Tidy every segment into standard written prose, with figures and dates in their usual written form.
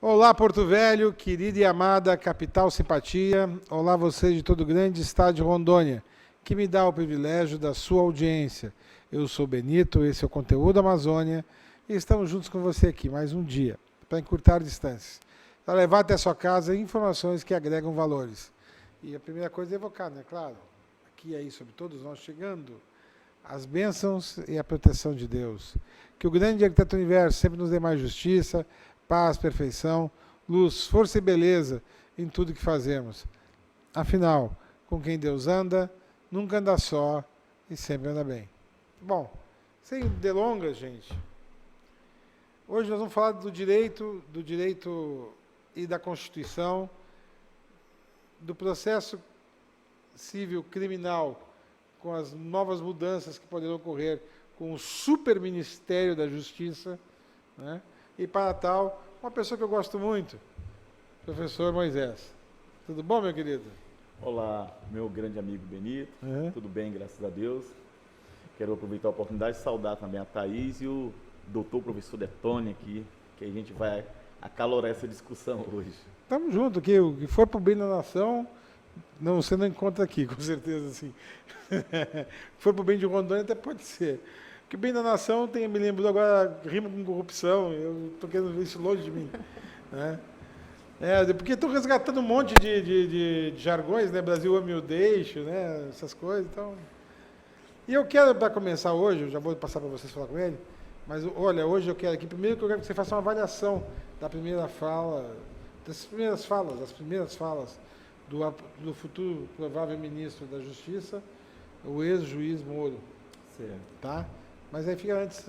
Olá, Porto Velho, querida e amada capital simpatia. Olá, você de todo o grande estado de Rondônia, que me dá o privilégio da sua audiência. Eu sou Benito, esse é o Conteúdo Amazônia e estamos juntos com você aqui mais um dia, para encurtar distâncias, para levar até a sua casa informações que agregam valores. E a primeira coisa é evocar, né? Claro, aqui aí sobre todos nós chegando as bênçãos e a proteção de Deus. Que o grande arquiteto do universo sempre nos dê mais justiça, paz, perfeição, luz, força e beleza em tudo que fazemos. Afinal, com quem Deus anda, nunca anda só e sempre anda bem. Bom, sem delongas, gente, hoje nós vamos falar do direito e da Constituição, do processo civil criminal, com as novas mudanças que poderão ocorrer com o Super Ministério da Justiça, né? E para tal, uma pessoa que eu gosto muito, professor Moisés. Tudo bom, meu querido? Olá, meu grande amigo Benito. Tudo bem, graças a Deus. Quero aproveitar a oportunidade de saudar também a Thaís e o doutor professor Detone aqui, que a gente vai acalorar essa discussão hoje. Estamos juntos, que o que for para o bem da nação, não, você não encontra aqui, com certeza, assim. For para o bem de Rondônia, até pode ser. Porque bem da nação, me lembrou agora, rima com corrupção, eu estou querendo ver isso longe de mim. Né? Porque estou resgatando um monte de jargões, né? Brasil ame o deixo, né? Essas coisas, então... E eu quero, para começar hoje, eu já vou passar para vocês falar com ele, mas olha, hoje eu quero aqui, primeiro que eu quero que você faça uma avaliação da primeira fala, das primeiras falas do futuro provável ministro da Justiça, o ex-juiz Moro. Certo. Tá? Mas aí fica antes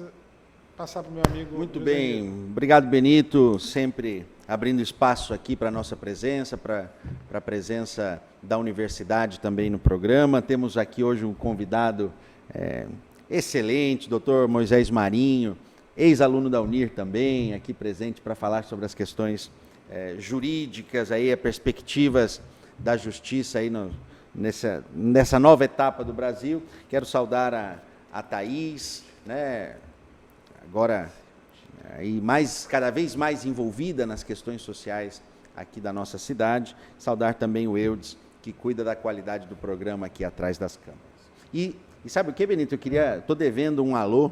passar para o meu amigo. Muito bem, obrigado Benito, sempre abrindo espaço aqui para a nossa presença, para a presença da universidade também no programa. Temos aqui hoje um convidado excelente, doutor Moisés Marinho, ex-aluno da Unir também, aqui presente para falar sobre as questões jurídicas, aí, perspectivas da justiça aí nessa nova etapa do Brasil. Quero saudar a Thaís, né, agora aí cada vez mais envolvida nas questões sociais aqui da nossa cidade. Saudar também o Eudes, que cuida da qualidade do programa aqui atrás das câmeras. E sabe o que, Benito? Estou devendo um alô.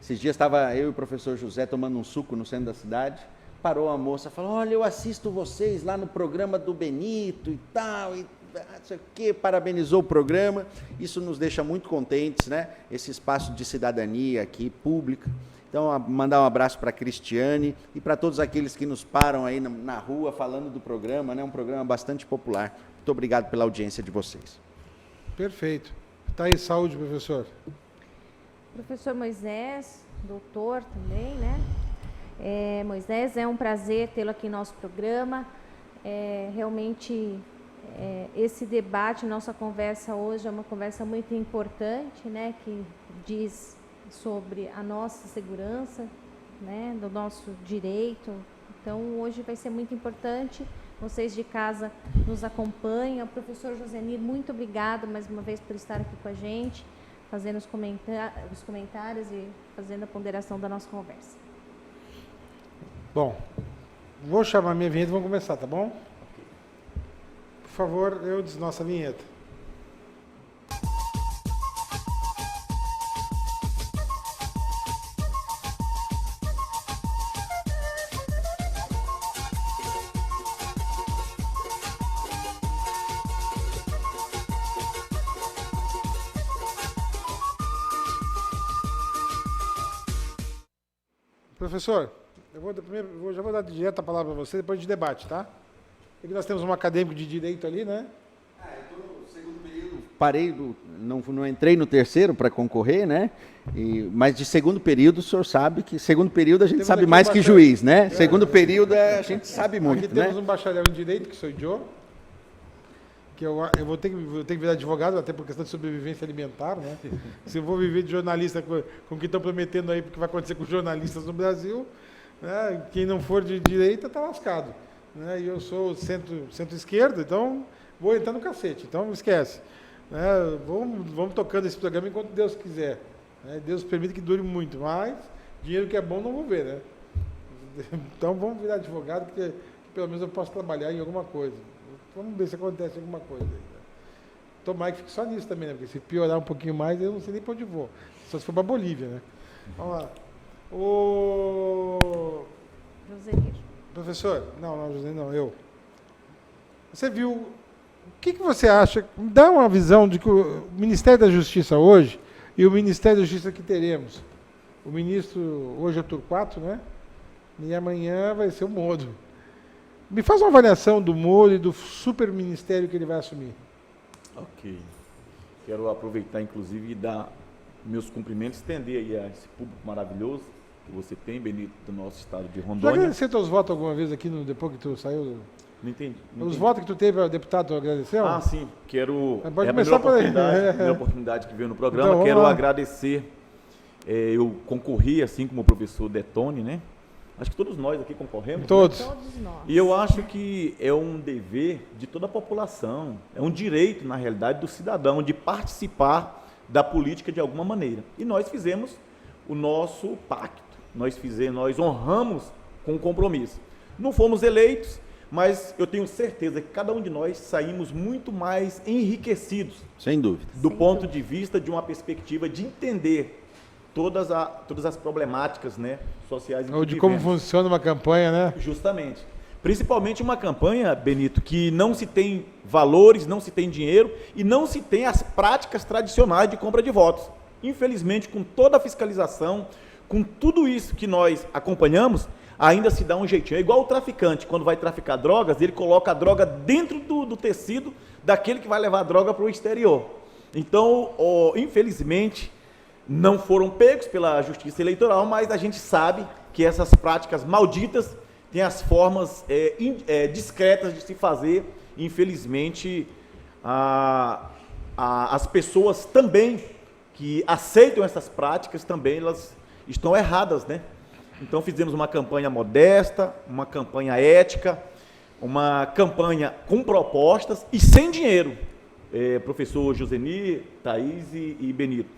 Esses dias estava eu e o professor José tomando um suco no centro da cidade. Parou a moça e falou: olha, eu assisto vocês lá no programa do Benito e tal, e não sei o quê, parabenizou o programa. Isso nos deixa muito contentes, né? Esse espaço de cidadania aqui, pública. Então, mandar um abraço para a Cristiane e para todos aqueles que nos param aí na rua falando do programa, né? Um programa bastante popular. Muito obrigado pela audiência de vocês. Perfeito. Tá aí, saúde, professor. Professor Moisés, doutor também, né? Moisés, é um prazer tê-lo aqui no nosso programa. Realmente, esse debate, nossa conversa hoje é uma conversa muito importante, né? Que diz sobre a nossa segurança, né? Do nosso direito. Então, hoje vai ser muito importante. Vocês de casa nos acompanham. Professor Josenir, muito obrigada mais uma vez por estar aqui com a gente, fazendo os comentários e fazendo a ponderação da nossa conversa. Bom, vou chamar minha vinheta e vamos começar, tá bom? Por favor, Eudes, nossa vinheta. Professor, já vou dar direto a palavra para você, depois de debate, tá? Porque nós temos um acadêmico de direito ali, né? Eu estou no segundo período. Parei, não entrei no terceiro para concorrer, né? Mas de segundo período, o senhor sabe que segundo período a gente sabe mais que juiz, né? Segundo período a gente sabe muito, aqui temos um bacharel em direito, que sou eu, que eu vou ter que virar advogado, até por questão de sobrevivência alimentar, né? Se eu vou viver de jornalista com o que estão prometendo aí, porque vai acontecer com jornalistas no Brasil, né? Quem não for de direita está lascado. Né? E eu sou centro-esquerda, então vou entrar no cacete, então esquece. Né? Vamos tocando esse programa enquanto Deus quiser. Né? Deus permite que dure muito, mas dinheiro que é bom não vou ver, né? Então vamos virar advogado, porque pelo menos eu posso trabalhar em alguma coisa. Vamos ver se acontece alguma coisa aí, né? Tomara que fique só nisso também, né? Porque se piorar um pouquinho mais, eu não sei nem para onde vou. Só se for para Bolívia, né? Vamos lá. Josenir. Professor, não, José, não, eu. Você viu, o que você acha, dá uma visão de que o Ministério da Justiça hoje e o Ministério da Justiça que teremos. O ministro, hoje é o Torquato, né? E amanhã vai ser o Moro. Me faz uma avaliação do Moro e do super ministério que ele vai assumir. Ok. Quero aproveitar, inclusive, e dar meus cumprimentos, estender aí a esse público maravilhoso que você tem, Benito, do nosso estado de Já Rondônia. agradeceu teus votos alguma vez aqui, depois que tu saiu? Não entendi. Os votos que tu teve para deputado, tu agradeceu? Ah, sim. Quero... Pode a começar por aí. primeira oportunidade que veio no programa. Então, Quero lá. agradecer. Eu concorri, assim como o professor Detone, né? Acho que todos nós aqui concorremos. Todos. Todos nós. E eu acho que é um dever de toda a população, é um direito, na realidade, do cidadão de participar da política de alguma maneira. E nós fizemos o nosso pacto, nós honramos com o compromisso. Não fomos eleitos, mas eu tenho certeza que cada um de nós saímos muito mais enriquecidos. Sem dúvida. Do ponto de vista de uma perspectiva de entender todas as problemáticas, né, sociais. Ou de como funciona uma campanha, né? Justamente. Principalmente uma campanha, Benito, que não se tem valores, não se tem dinheiro e não se tem as práticas tradicionais de compra de votos. Infelizmente, com toda a fiscalização, com tudo isso que nós acompanhamos, ainda se dá um jeitinho. É igual o traficante, quando vai traficar drogas, ele coloca a droga dentro do tecido daquele que vai levar a droga para o exterior. Então, infelizmente, não foram pegos pela Justiça Eleitoral, mas a gente sabe que essas práticas malditas têm as formas discretas de se fazer. Infelizmente, as pessoas também que aceitam essas práticas, também elas estão erradas, né? Então fizemos uma campanha modesta, uma campanha ética, uma campanha com propostas e sem dinheiro. Professor Josenir, Thaís e Benito.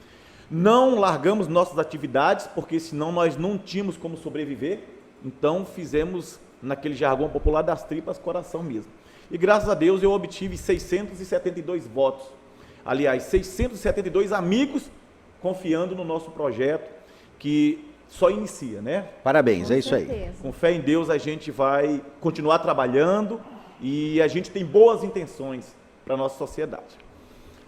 Não largamos nossas atividades, porque senão nós não tínhamos como sobreviver. Então fizemos, naquele jargão popular, das tripas coração mesmo. E graças a Deus eu obtive 672 votos. Aliás, 672 amigos confiando no nosso projeto, que só inicia, né? Parabéns, Com é isso aí. certeza. Com fé em Deus a gente vai continuar trabalhando e a gente tem boas intenções para a nossa sociedade.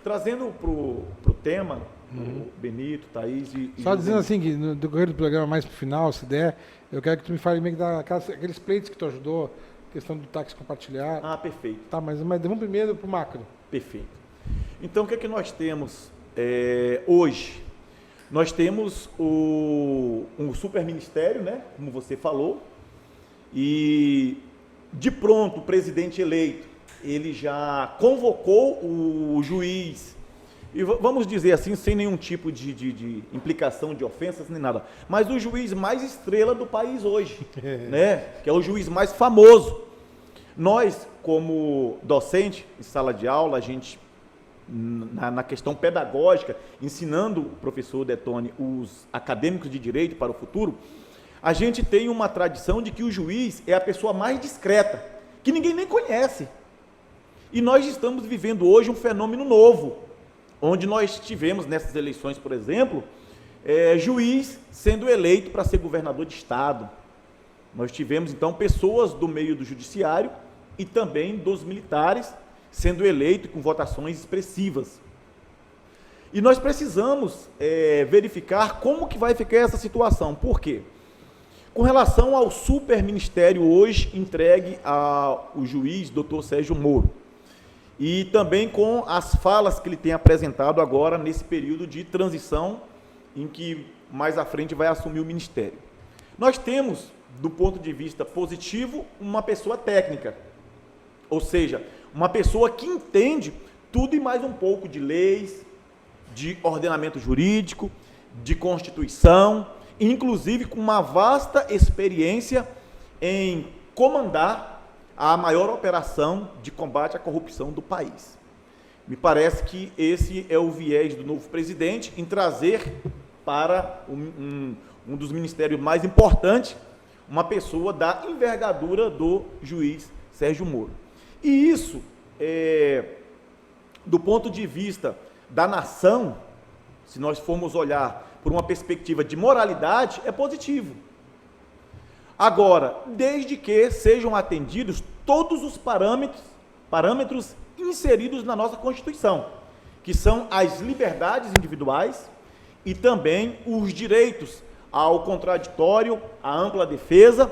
Trazendo para o tema, o Benito, Thaís e... Só dizendo assim, que no decorrer do programa, mais pro final, se der, eu quero que tu me fale meio que aqueles pleitos que tu ajudou, questão do táxi compartilhado. Ah, perfeito. Tá, mas vamos primeiro pro macro. Perfeito. Então, o que é que nós temos hoje? Nós temos um superministério, né, como você falou, e de pronto o presidente eleito, ele já convocou o juiz, e vamos dizer assim, sem nenhum tipo de implicação de ofensas nem nada, mas o juiz mais estrela do país hoje, né, que é o juiz mais famoso. Nós, como docente em sala de aula, a gente, na questão pedagógica, ensinando o professor Detone os acadêmicos de direito para o futuro, a gente tem uma tradição de que o juiz é a pessoa mais discreta, que ninguém nem conhece. E nós estamos vivendo hoje um fenômeno novo, onde nós tivemos nessas eleições, por exemplo, juiz sendo eleito para ser governador de estado. Nós tivemos, então, pessoas do meio do judiciário e também dos militares sendo eleito com votações expressivas. E nós precisamos verificar como que vai ficar essa situação. Por quê? Com relação ao superministério hoje entregue ao juiz Dr. Sérgio Moro, e também com as falas que ele tem apresentado agora nesse período de transição em que mais à frente vai assumir o ministério. Nós temos, do ponto de vista positivo, uma pessoa técnica, ou seja, uma pessoa que entende tudo e mais um pouco de leis, de ordenamento jurídico, de Constituição, inclusive com uma vasta experiência em comandar a maior operação de combate à corrupção do país. Me parece que esse é o viés do novo presidente em trazer para um dos ministérios mais importantes uma pessoa da envergadura do juiz Sérgio Moro. E isso, do ponto de vista da nação, se nós formos olhar por uma perspectiva de moralidade, é positivo. Agora, desde que sejam atendidos todos os parâmetros inseridos na nossa Constituição, que são as liberdades individuais e também os direitos ao contraditório, à ampla defesa,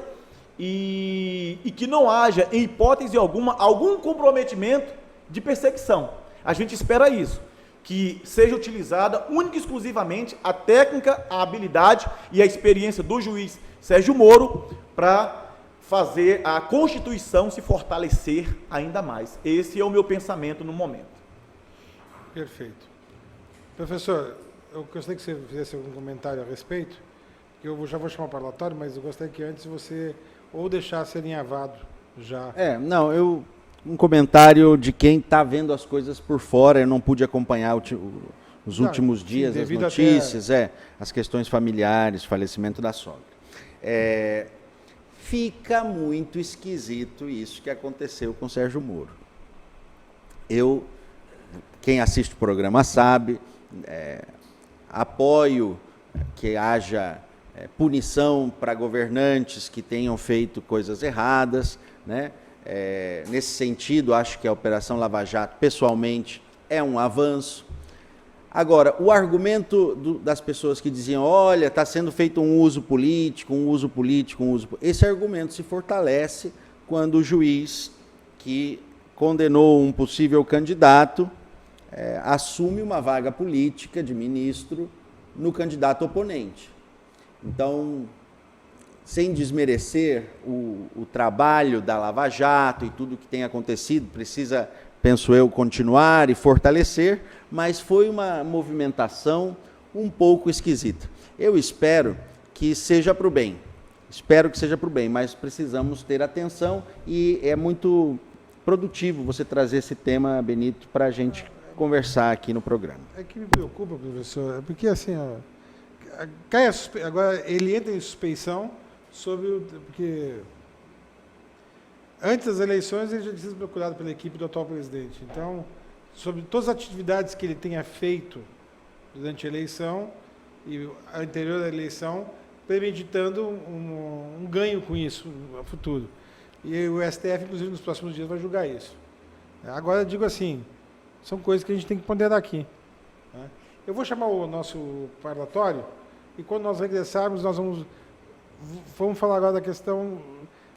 e que não haja, em hipótese alguma, algum comprometimento de perseguição. A gente espera isso, que seja utilizada única e exclusivamente a técnica, a habilidade e a experiência do juiz Sérgio Moro para fazer a Constituição se fortalecer ainda mais. Esse é o meu pensamento no momento. Perfeito. Professor, eu gostaria que você fizesse algum comentário a respeito. Eu já vou chamar o parlatório, mas eu gostaria que antes você ou deixasse alinhavado já. Um comentário de quem está vendo as coisas por fora. Eu não pude acompanhar os últimos dias, as notícias, as questões familiares, falecimento da sogra. Fica muito esquisito isso que aconteceu com o Sérgio Moro. Quem assiste o programa sabe, apoio que haja punição para governantes que tenham feito coisas erradas, né? Nesse sentido, acho que a Operação Lava Jato, pessoalmente, é um avanço. Agora, o argumento das pessoas que diziam, olha, está sendo feito um uso político, esse argumento se fortalece quando o juiz que condenou um possível candidato assume uma vaga política de ministro no candidato oponente. Então, sem desmerecer o trabalho da Lava Jato e tudo que tem acontecido, precisa, penso eu, continuar e fortalecer, mas foi uma movimentação um pouco esquisita. Eu espero que seja para o bem, mas precisamos ter atenção e é muito produtivo você trazer esse tema, Benito, para a gente conversar aqui no programa. É que me preocupa, professor, porque assim, agora ele entra em suspeição porque antes das eleições ele já tinha sido procurado pela equipe do atual presidente. Então, sobre todas as atividades que ele tenha feito durante a eleição e anterior à eleição, premeditando um ganho com isso no futuro. E o STF, inclusive, nos próximos dias vai julgar isso. Agora, eu digo assim, são coisas que a gente tem que ponderar aqui. Eu vou chamar o nosso parlatório e quando nós regressarmos, nós vamos falar agora da questão,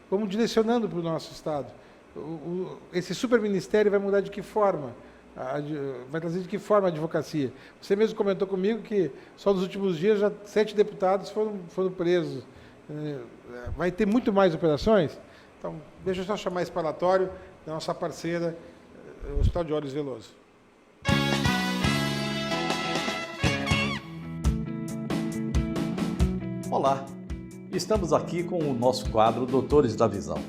vamos direcionando para o nosso Estado. Esse superministério vai mudar de que forma? Vai trazer de que forma a advocacia? Você mesmo comentou comigo que só nos últimos dias já 7 deputados foram presos. Vai ter muito mais operações? Então, deixa eu só chamar esse parlatório da nossa parceira, o Hospital de Olhos Veloso. Olá, estamos aqui com o nosso quadro Doutores da Visão.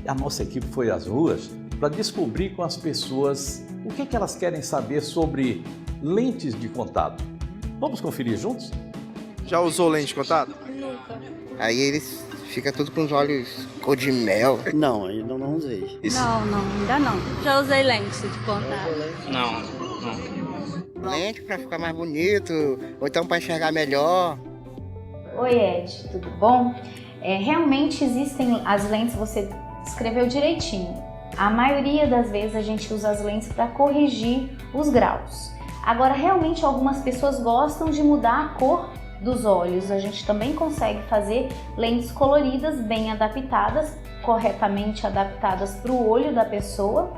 A nossa equipe foi às ruas para descobrir com as pessoas o que elas querem saber sobre lentes de contato. Vamos conferir juntos? Já usou lente de contato? Nunca. Aí eles ficam tudo com os olhos cor de mel. Não, ainda não usei. Não, ainda não. Já usei lente de contato. Não. Lente para ficar mais bonito, ou então para enxergar melhor. Oi, Ed, tudo bom? Realmente existem as lentes, você descreveu direitinho. A maioria das vezes a gente usa as lentes para corrigir os graus. Agora, realmente algumas pessoas gostam de mudar a cor dos olhos. A gente também consegue fazer lentes coloridas, bem adaptadas, corretamente adaptadas para o olho da pessoa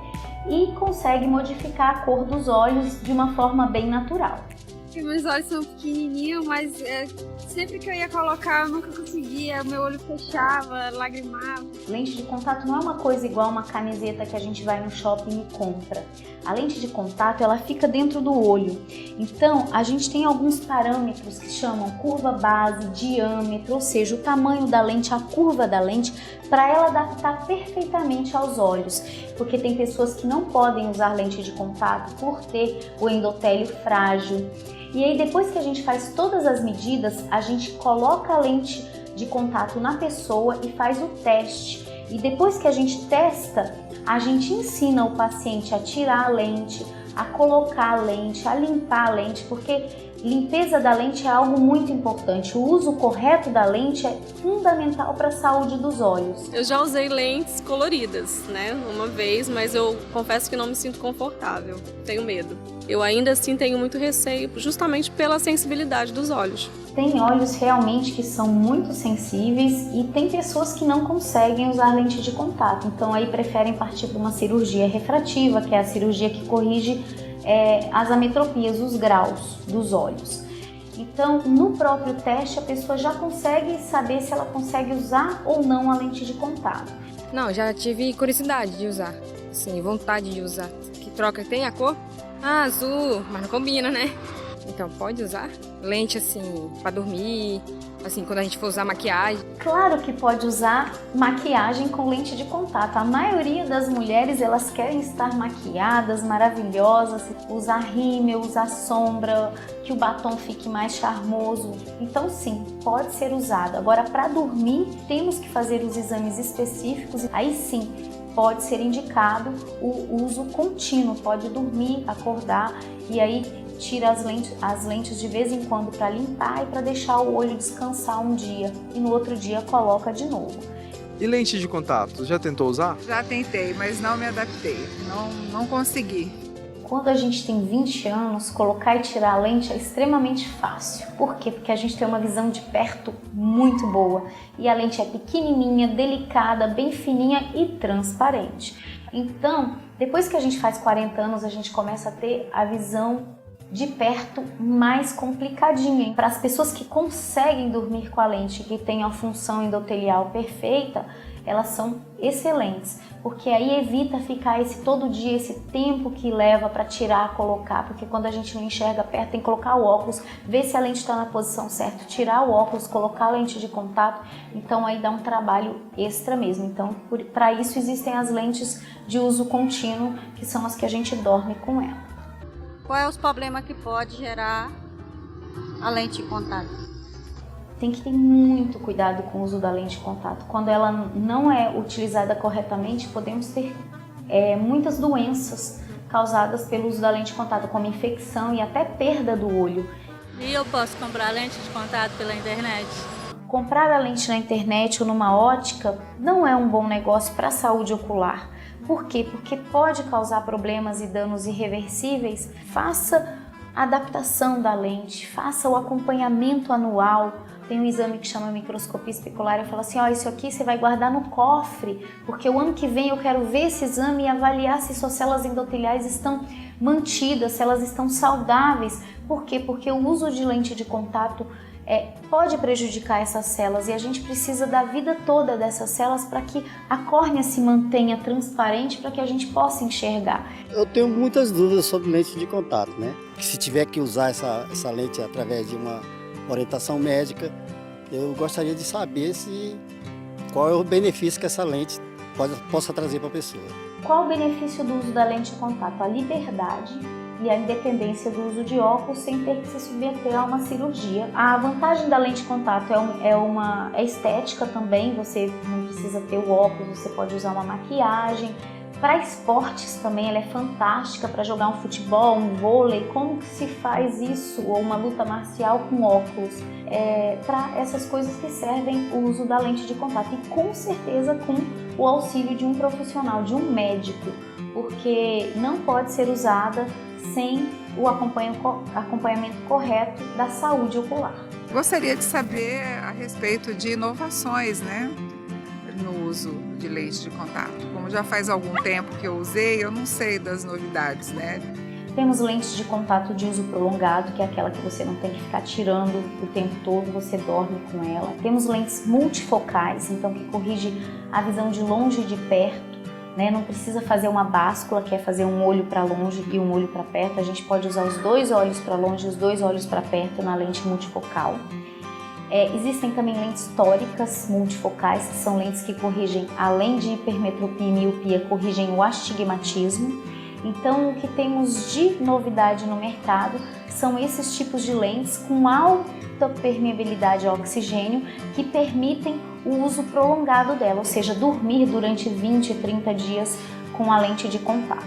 e consegue modificar a cor dos olhos de uma forma bem natural. Meus olhos são pequenininhos, mas sempre que eu ia colocar, eu nunca conseguia, meu olho fechava, lagrimava. Lente de contato não é uma coisa igual uma camiseta que a gente vai no shopping e compra. A lente de contato, ela fica dentro do olho. Então, a gente tem alguns parâmetros que chamam curva base, diâmetro, ou seja, o tamanho da lente, a curva da lente, para ela adaptar perfeitamente aos olhos. Porque tem pessoas que não podem usar lente de contato por ter o endotélio frágil. E aí, depois que a gente faz todas as medidas, a gente coloca a lente de contato na pessoa e faz o teste. E depois que a gente testa, a gente ensina o paciente a tirar a lente, a colocar a lente, a limpar a lente, porque limpeza da lente é algo muito importante. O uso correto da lente é fundamental para a saúde dos olhos. Eu já usei lentes coloridas, né, uma vez, mas eu confesso que não me sinto confortável, tenho medo. Eu ainda assim tenho muito receio, justamente pela sensibilidade dos olhos. Tem olhos realmente que são muito sensíveis e tem pessoas que não conseguem usar lente de contato, então aí preferem partir para uma cirurgia refrativa, que é a cirurgia que corrige as ametropias, os graus dos olhos. Então, no próprio teste, a pessoa já consegue saber se ela consegue usar ou não a lente de contato. Não, já tive curiosidade de usar, sim, vontade de usar. Que troca tem a cor? Ah, azul, mas não combina, né? Então, pode usar lente assim, para dormir, assim, quando a gente for usar maquiagem. Claro que pode usar maquiagem com lente de contato. A maioria das mulheres, elas querem estar maquiadas, maravilhosas, usar rímel, usar sombra, que o batom fique mais charmoso. Então sim, pode ser usado. Agora, para dormir, temos que fazer os exames específicos. Aí sim, pode ser indicado o uso contínuo. Pode dormir, acordar e aí tira as lentes de vez em quando para limpar e para deixar o olho descansar um dia e no outro dia coloca de novo. E lente de contato, já tentou usar? Já tentei, mas não me adaptei, não consegui. Quando a gente tem 20 anos, colocar e tirar a lente é extremamente fácil. Por quê? Porque a gente tem uma visão de perto muito boa e a lente é pequenininha, delicada, bem fininha e transparente. Então, depois que a gente faz 40 anos, a gente começa a ter a visão de perto mais complicadinha. Para as pessoas que conseguem dormir com a lente, que tem a função endotelial perfeita, elas são excelentes, porque aí evita ficar todo dia, esse tempo que leva para tirar, colocar, porque quando a gente não enxerga perto, tem que colocar o óculos, ver se a lente está na posição certa, tirar o óculos, colocar a lente de contato, então aí dá um trabalho extra mesmo. Então, para isso existem as lentes de uso contínuo, que são as que a gente dorme com ela. Qual é os problemas que pode gerar a lente de contato? Tem que ter muito cuidado com o uso da lente de contato. Quando ela não é utilizada corretamente, podemos ter muitas doenças causadas pelo uso da lente de contato, como infecção e até perda do olho. E eu posso comprar lente de contato pela internet? Comprar a lente na internet ou numa ótica não é um bom negócio para a saúde ocular. Por quê? Porque pode causar problemas e danos irreversíveis. Faça a adaptação da lente, faça o acompanhamento anual. Tem um exame que chama microscopia especular. Eu falo assim, isso aqui você vai guardar no cofre, porque o ano que vem eu quero ver esse exame e avaliar se suas células endoteliais estão mantidas, se elas estão saudáveis. Por quê? Porque o uso de lente de contato pode prejudicar essas células e a gente precisa da vida toda dessas células para que a córnea se mantenha transparente, para que a gente possa enxergar. Eu tenho muitas dúvidas sobre lente de contato, né? Que se tiver que usar essa lente através de uma orientação médica, eu gostaria de saber qual é o benefício que essa lente possa trazer para a pessoa. Qual o benefício do uso da lente de contato? A liberdade e a independência do uso de óculos sem ter que se submeter a uma cirurgia. A vantagem da lente de contato é estética também, você não precisa ter o óculos, você pode usar uma maquiagem. Para esportes também ela é fantástica, para jogar um futebol, um vôlei. Como que se faz isso? Ou uma luta marcial com óculos? Para essas coisas que servem o uso da lente de contato. E com certeza com o auxílio de um profissional, de um médico, porque não pode ser usada sem o acompanhamento correto da saúde ocular. Gostaria de saber a respeito de inovações, né, no uso de lente de contato. Como já faz algum tempo que eu usei, eu não sei das novidades, né? Temos lentes de contato de uso prolongado, que é aquela que você não tem que ficar tirando o tempo todo, você dorme com ela. Temos lentes multifocais, então que corrige a visão de longe e de perto. Não precisa fazer uma báscula, que é fazer um olho para longe e um olho para perto. A gente pode usar os 2 olhos para longe e os 2 olhos para perto na lente multifocal. Existem também lentes tóricas multifocais, que são lentes que corrigem, além de hipermetropia e miopia, corrigem o astigmatismo. Então, o que temos de novidade no mercado são esses tipos de lentes com alta permeabilidade ao oxigênio que permitem o uso prolongado dela, ou seja, dormir durante 20, 30 dias com a lente de contato.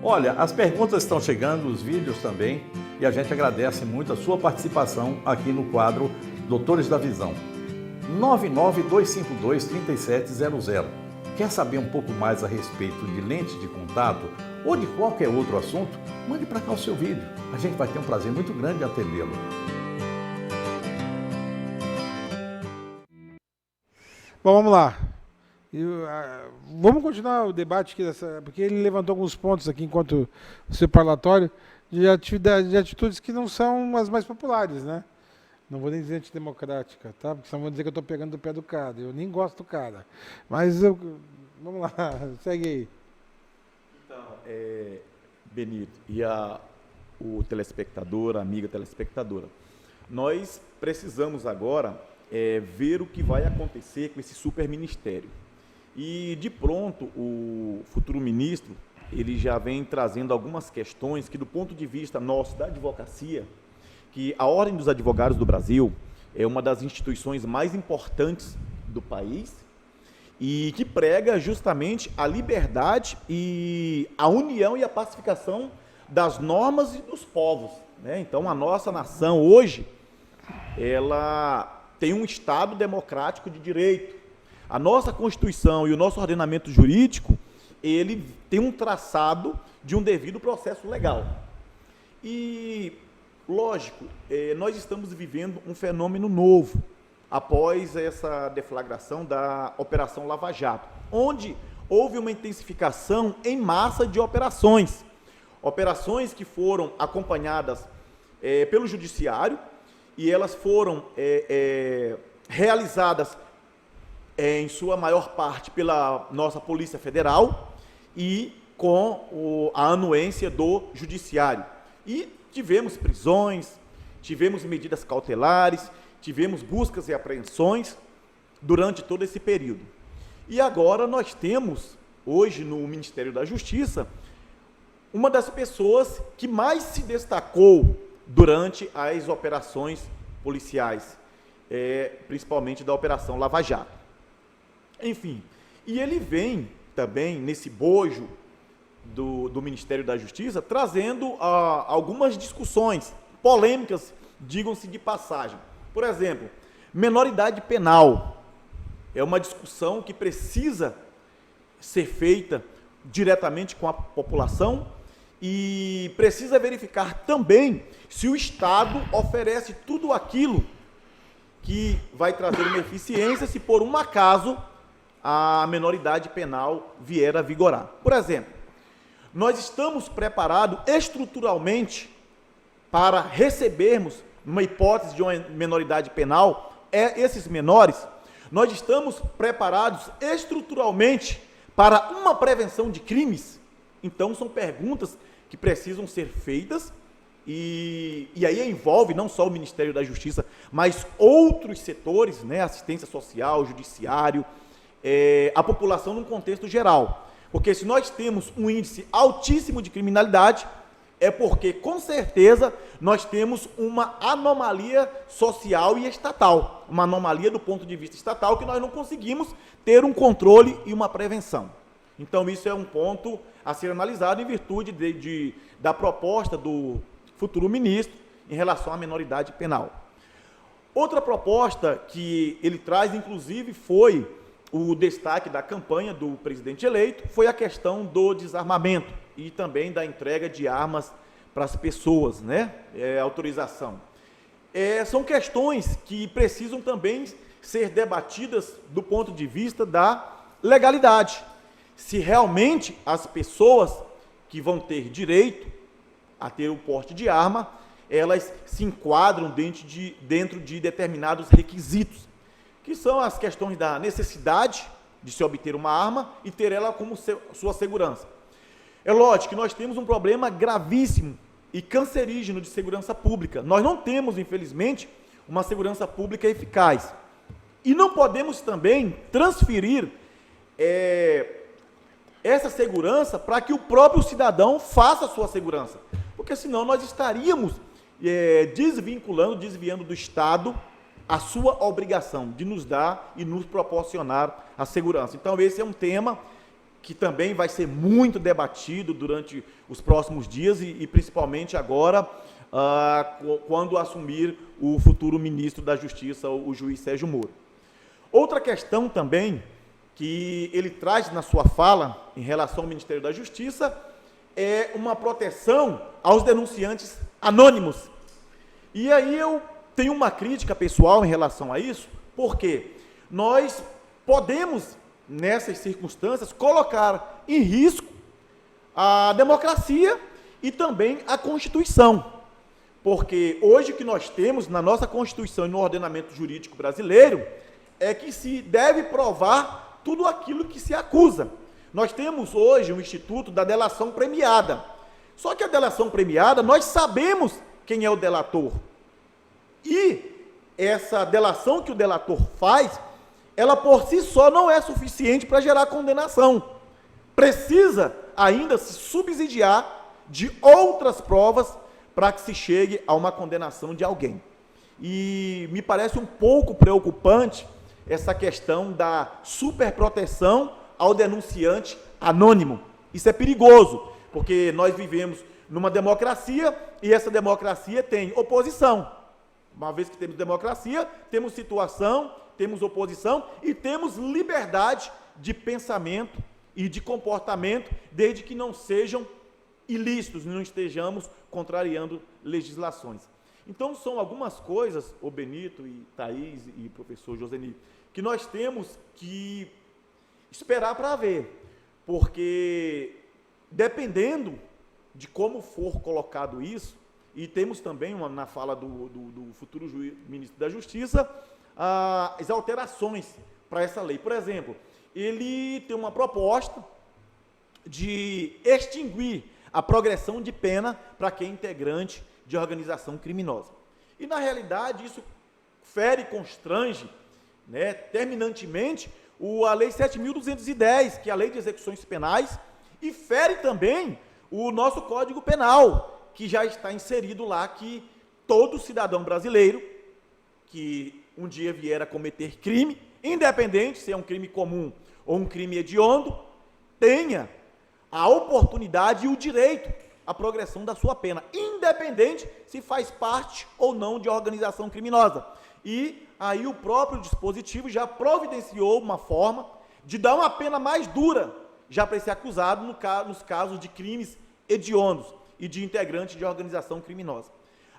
Olha, as perguntas estão chegando, os vídeos também, e a gente agradece muito a sua participação aqui no quadro Doutores da Visão. 99252-3700. Quer saber um pouco mais a respeito de lente de contato ou de qualquer outro assunto? Mande para cá o seu vídeo. A gente vai ter um prazer muito grande em atendê-lo. Bom, vamos lá. Vamos continuar o debate aqui, porque ele levantou alguns pontos aqui enquanto o seu parlatório de atitudes que não são as mais populares, né? Não vou nem dizer antidemocrática, tá? Porque senão vão dizer que eu estou pegando do pé do cara. Eu nem gosto do cara. Mas vamos lá, segue aí. Então, Benito e o telespectador, a amiga telespectadora, nós precisamos agora ver o que vai acontecer com esse super ministério. E, de pronto, o futuro ministro, ele já vem trazendo algumas questões que, do ponto de vista nosso, da advocacia, que a Ordem dos Advogados do Brasil é uma das instituições mais importantes do país e que prega justamente a liberdade e a união e a pacificação das normas e dos povos, né? Então, a nossa nação hoje, ela tem um Estado democrático de direito. A nossa Constituição e o nosso ordenamento jurídico, ele tem um traçado de um devido processo legal. E, lógico, nós estamos vivendo um fenômeno novo após essa deflagração da Operação Lava Jato, onde houve uma intensificação em massa de operações que foram acompanhadas pelo Judiciário, e elas foram realizadas em sua maior parte pela nossa Polícia Federal e com a anuência do Judiciário. E tivemos prisões, tivemos medidas cautelares, tivemos buscas e apreensões durante todo esse período. E agora nós temos, hoje no Ministério da Justiça, uma das pessoas que mais se destacou durante as operações policiais, principalmente da Operação Lava Jato. Enfim, e ele vem também nesse bojo do Ministério da Justiça trazendo algumas discussões polêmicas, digam-se de passagem. Por exemplo, menoridade penal é uma discussão que precisa ser feita diretamente com a população e precisa verificar também se o Estado oferece tudo aquilo que vai trazer uma eficiência se por um acaso a menoridade penal vier a vigorar. Por exemplo, nós estamos preparados estruturalmente para recebermos, numa hipótese de uma menoridade penal, esses menores. Nós estamos preparados estruturalmente para uma prevenção de crimes. Então, são perguntas que precisam ser feitas e aí envolve não só o Ministério da Justiça, mas outros setores, né, assistência social, judiciário, a população num contexto geral. Porque se nós temos um índice altíssimo de criminalidade, é porque, com certeza, nós temos uma anomalia social e estatal, uma anomalia do ponto de vista estatal que nós não conseguimos ter um controle e uma prevenção. Então, isso é um ponto a ser analisado em virtude da proposta do futuro ministro em relação à menoridade penal. Outra proposta que ele traz, inclusive, foi o destaque da campanha do presidente eleito, foi a questão do desarmamento e também da entrega de armas para as pessoas, né? Autorização. São questões que precisam também ser debatidas do ponto de vista da legalidade. Se realmente as pessoas que vão ter direito a ter o porte de arma, elas se enquadram dentro de determinados requisitos, que são as questões da necessidade de se obter uma arma e ter ela como sua segurança. É lógico que nós temos um problema gravíssimo e cancerígeno de segurança pública. Nós não temos, infelizmente, uma segurança pública eficaz. E não podemos também transferir essa segurança para que o próprio cidadão faça a sua segurança. Porque senão nós estaríamos desviando do Estado a sua obrigação de nos dar e nos proporcionar a segurança. Então, esse é um tema que também vai ser muito debatido durante os próximos dias e principalmente agora, quando assumir o futuro ministro da Justiça, o juiz Sérgio Moro. Outra questão também que ele traz na sua fala em relação ao Ministério da Justiça é uma proteção aos denunciantes anônimos. E aí eu tenho uma crítica pessoal em relação a isso, porque nós podemos, nessas circunstâncias, colocar em risco a democracia e também a Constituição. Porque hoje o que nós temos na nossa Constituição e no ordenamento jurídico brasileiro é que se deve provar tudo aquilo que se acusa. Nós temos hoje o Instituto da Delação Premiada. Só que a delação premiada, nós sabemos quem é o delator. E essa delação que o delator faz, ela por si só não é suficiente para gerar condenação. Precisa ainda se subsidiar de outras provas para que se chegue a uma condenação de alguém. E me parece um pouco preocupante essa questão da superproteção ao denunciante anônimo. Isso é perigoso, porque nós vivemos numa democracia e essa democracia tem oposição. Uma vez que temos democracia, temos situação, temos oposição e temos liberdade de pensamento e de comportamento, desde que não sejam ilícitos, não estejamos contrariando legislações. Então, são algumas coisas, o Benito e Thaís e professor Joseni, que nós temos que esperar para ver, porque dependendo de como for colocado isso, e temos também, na fala do futuro ministro da Justiça, as alterações para essa lei. Por exemplo, ele tem uma proposta de extinguir a progressão de pena para quem é integrante de organização criminosa. E, na realidade, isso fere e constrange, né, terminantemente a Lei 7.210, que é a Lei de Execuções Penais, e fere também o nosso Código Penal, que já está inserido lá que todo cidadão brasileiro que um dia vier a cometer crime, independente se é um crime comum ou um crime hediondo, tenha a oportunidade e o direito à progressão da sua pena, independente se faz parte ou não de organização criminosa. E aí o próprio dispositivo já providenciou uma forma de dar uma pena mais dura já para esse acusado nos casos de crimes hediondos e de integrante de organização criminosa.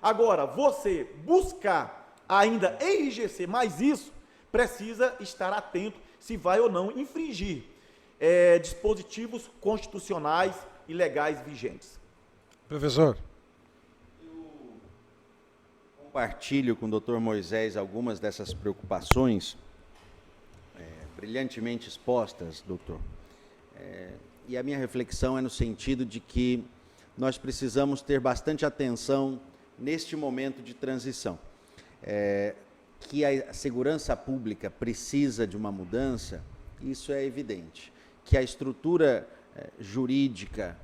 Agora, você buscar ainda enrijecer mais isso, precisa estar atento se vai ou não infringir dispositivos constitucionais e legais vigentes. Professor. Eu compartilho com o Dr. Moisés algumas dessas preocupações, brilhantemente expostas, doutor. E a minha reflexão é no sentido de que nós precisamos ter bastante atenção neste momento de transição. Que a segurança pública precisa de uma mudança, isso é evidente. Que a estrutura jurídica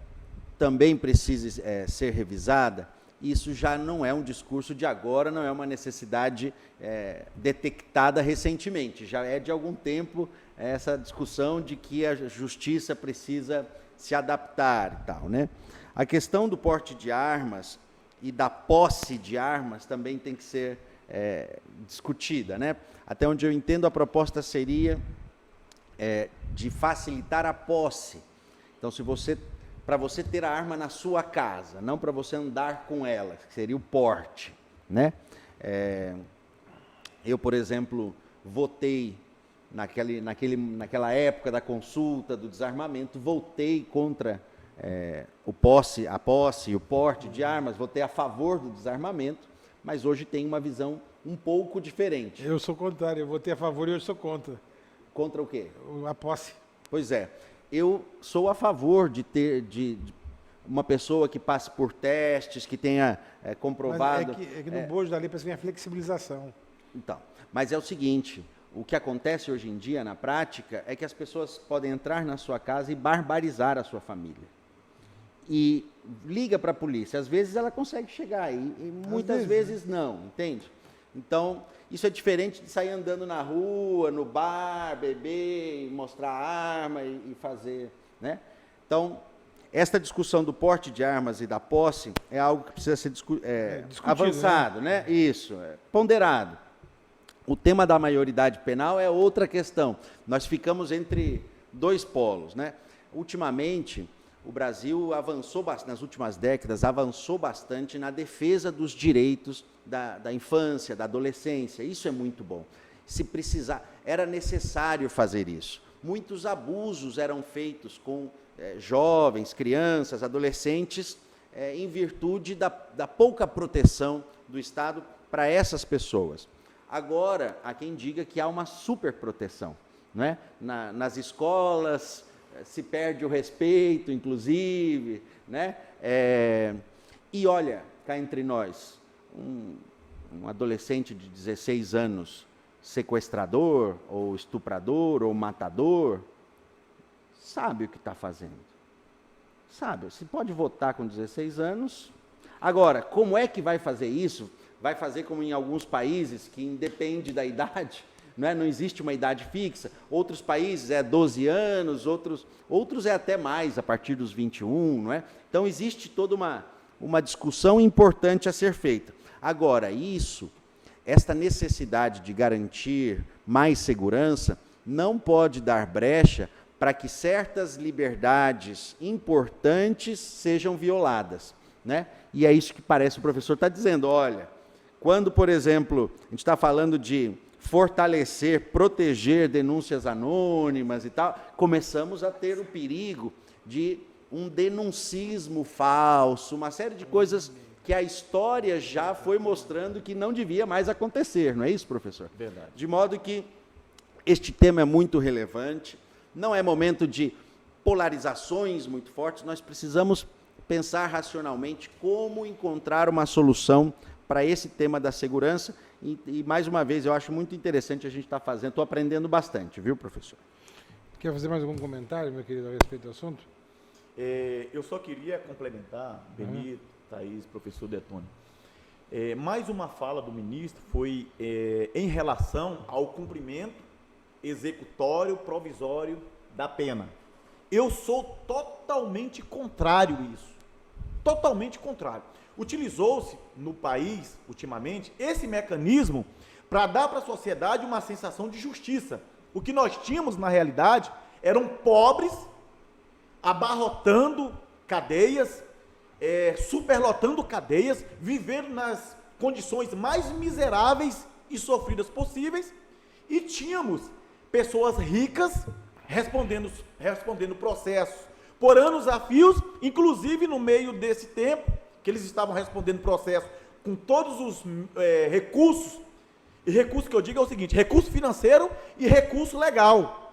também precisa ser revisada, isso já não é um discurso de agora, não é uma necessidade detectada recentemente, já é de algum tempo essa discussão de que a justiça precisa se adaptar e tal, né? A questão do porte de armas e da posse de armas também tem que ser discutida, né? Até onde eu entendo, a proposta seria de facilitar a posse. Então, para você ter a arma na sua casa, não para você andar com ela, que seria o porte, né? Eu, por exemplo, votei naquela época da consulta, do desarmamento, votei contra a posse e o porte de armas, votei a favor do desarmamento, mas hoje tenho uma visão um pouco diferente. Eu sou contrário, eu votei a favor e hoje sou contra. Contra o quê? A posse. Pois é, eu sou a favor de ter uma pessoa que passe por testes, que tenha comprovado... Mas é que no bojo da lei parece que vem a flexibilização. Então, mas é o seguinte, o que acontece hoje em dia, na prática, é que as pessoas podem entrar na sua casa e barbarizar a sua família. e liga para a polícia. Às vezes ela consegue chegar e muitas vezes não, entende? Então, isso é diferente de sair andando na rua, no bar, beber, mostrar arma e fazer, né? Então, esta discussão do porte de armas e da posse é algo que precisa ser avançado, né? Isso, ponderado. O tema da maioridade penal é outra questão. Nós ficamos entre dois polos, né? Ultimamente, o Brasil avançou bastante, nas últimas décadas, avançou bastante na defesa dos direitos da infância, da adolescência. Isso é muito bom. Se precisar, era necessário fazer isso. Muitos abusos eram feitos com jovens, crianças, adolescentes, em virtude da pouca proteção do Estado para essas pessoas. Agora, há quem diga que há uma superproteção, né? Nas escolas se perde o respeito, inclusive, né? E olha, cá entre nós, um adolescente de 16 anos, sequestrador, ou estuprador, ou matador, sabe o que está fazendo. Sabe, se pode votar com 16 anos. Agora, como é que vai fazer isso? Vai fazer como em alguns países, que independe da idade, não existe uma idade fixa. Outros países é 12 anos, outros é até mais, a partir dos 21, não é? Então, existe toda uma discussão importante a ser feita. Agora, esta necessidade de garantir mais segurança não pode dar brecha para que certas liberdades importantes sejam violadas, né? E é isso que parece o professor está dizendo. Olha, quando, por exemplo, a gente está falando de fortalecer, proteger denúncias anônimas e tal, começamos a ter o perigo de um denuncismo falso, uma série de coisas que a história já foi mostrando que não devia mais acontecer, não é isso, professor? Verdade. De modo que este tema é muito relevante, não é momento de polarizações muito fortes, nós precisamos pensar racionalmente como encontrar uma solução para esse tema da segurança e mais uma vez, eu acho muito interessante a gente estar fazendo, estou aprendendo bastante, viu, professor? Quer fazer mais algum comentário, meu querido, a respeito do assunto? Eu só queria complementar, Benito, Thaís, professor Detone. Mais uma fala do ministro foi em relação ao cumprimento executório provisório da pena. Eu sou totalmente contrário a isso. Totalmente contrário. Utilizou-se no país, ultimamente, esse mecanismo para dar para a sociedade uma sensação de justiça. O que nós tínhamos, na realidade, eram pobres abarrotando cadeias, superlotando cadeias, vivendo nas condições mais miseráveis e sofridas possíveis, e tínhamos pessoas ricas respondendo processos por anos a fios, inclusive no meio desse tempo, que eles estavam respondendo processo com todos os recursos, e recurso que eu digo é o seguinte, recurso financeiro e recurso legal,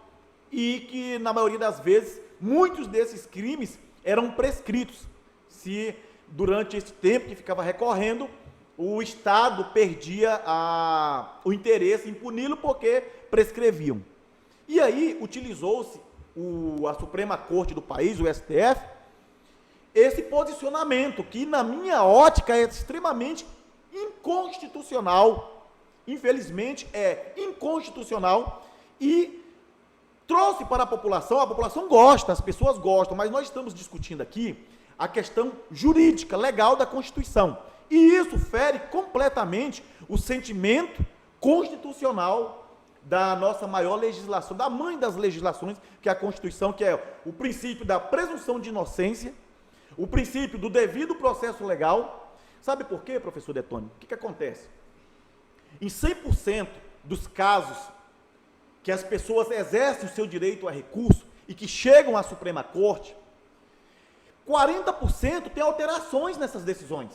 e que na maioria das vezes, muitos desses crimes eram prescritos, se durante esse tempo que ficava recorrendo, o Estado perdia o interesse em puni-lo porque prescreviam. E aí utilizou-se a Suprema Corte do país, o STF, esse posicionamento que, na minha ótica, é extremamente inconstitucional. Infelizmente, é inconstitucional e trouxe para a população gosta, as pessoas gostam, mas nós estamos discutindo aqui a questão jurídica, legal da Constituição. E isso fere completamente o sentimento constitucional da nossa maior legislação, da mãe das legislações, que é a Constituição, que é o princípio da presunção de inocência, o princípio do devido processo legal. Sabe por quê, professor Detone? O que acontece? Em 100% dos casos que as pessoas exercem o seu direito a recurso e que chegam à Suprema Corte, 40% tem alterações nessas decisões.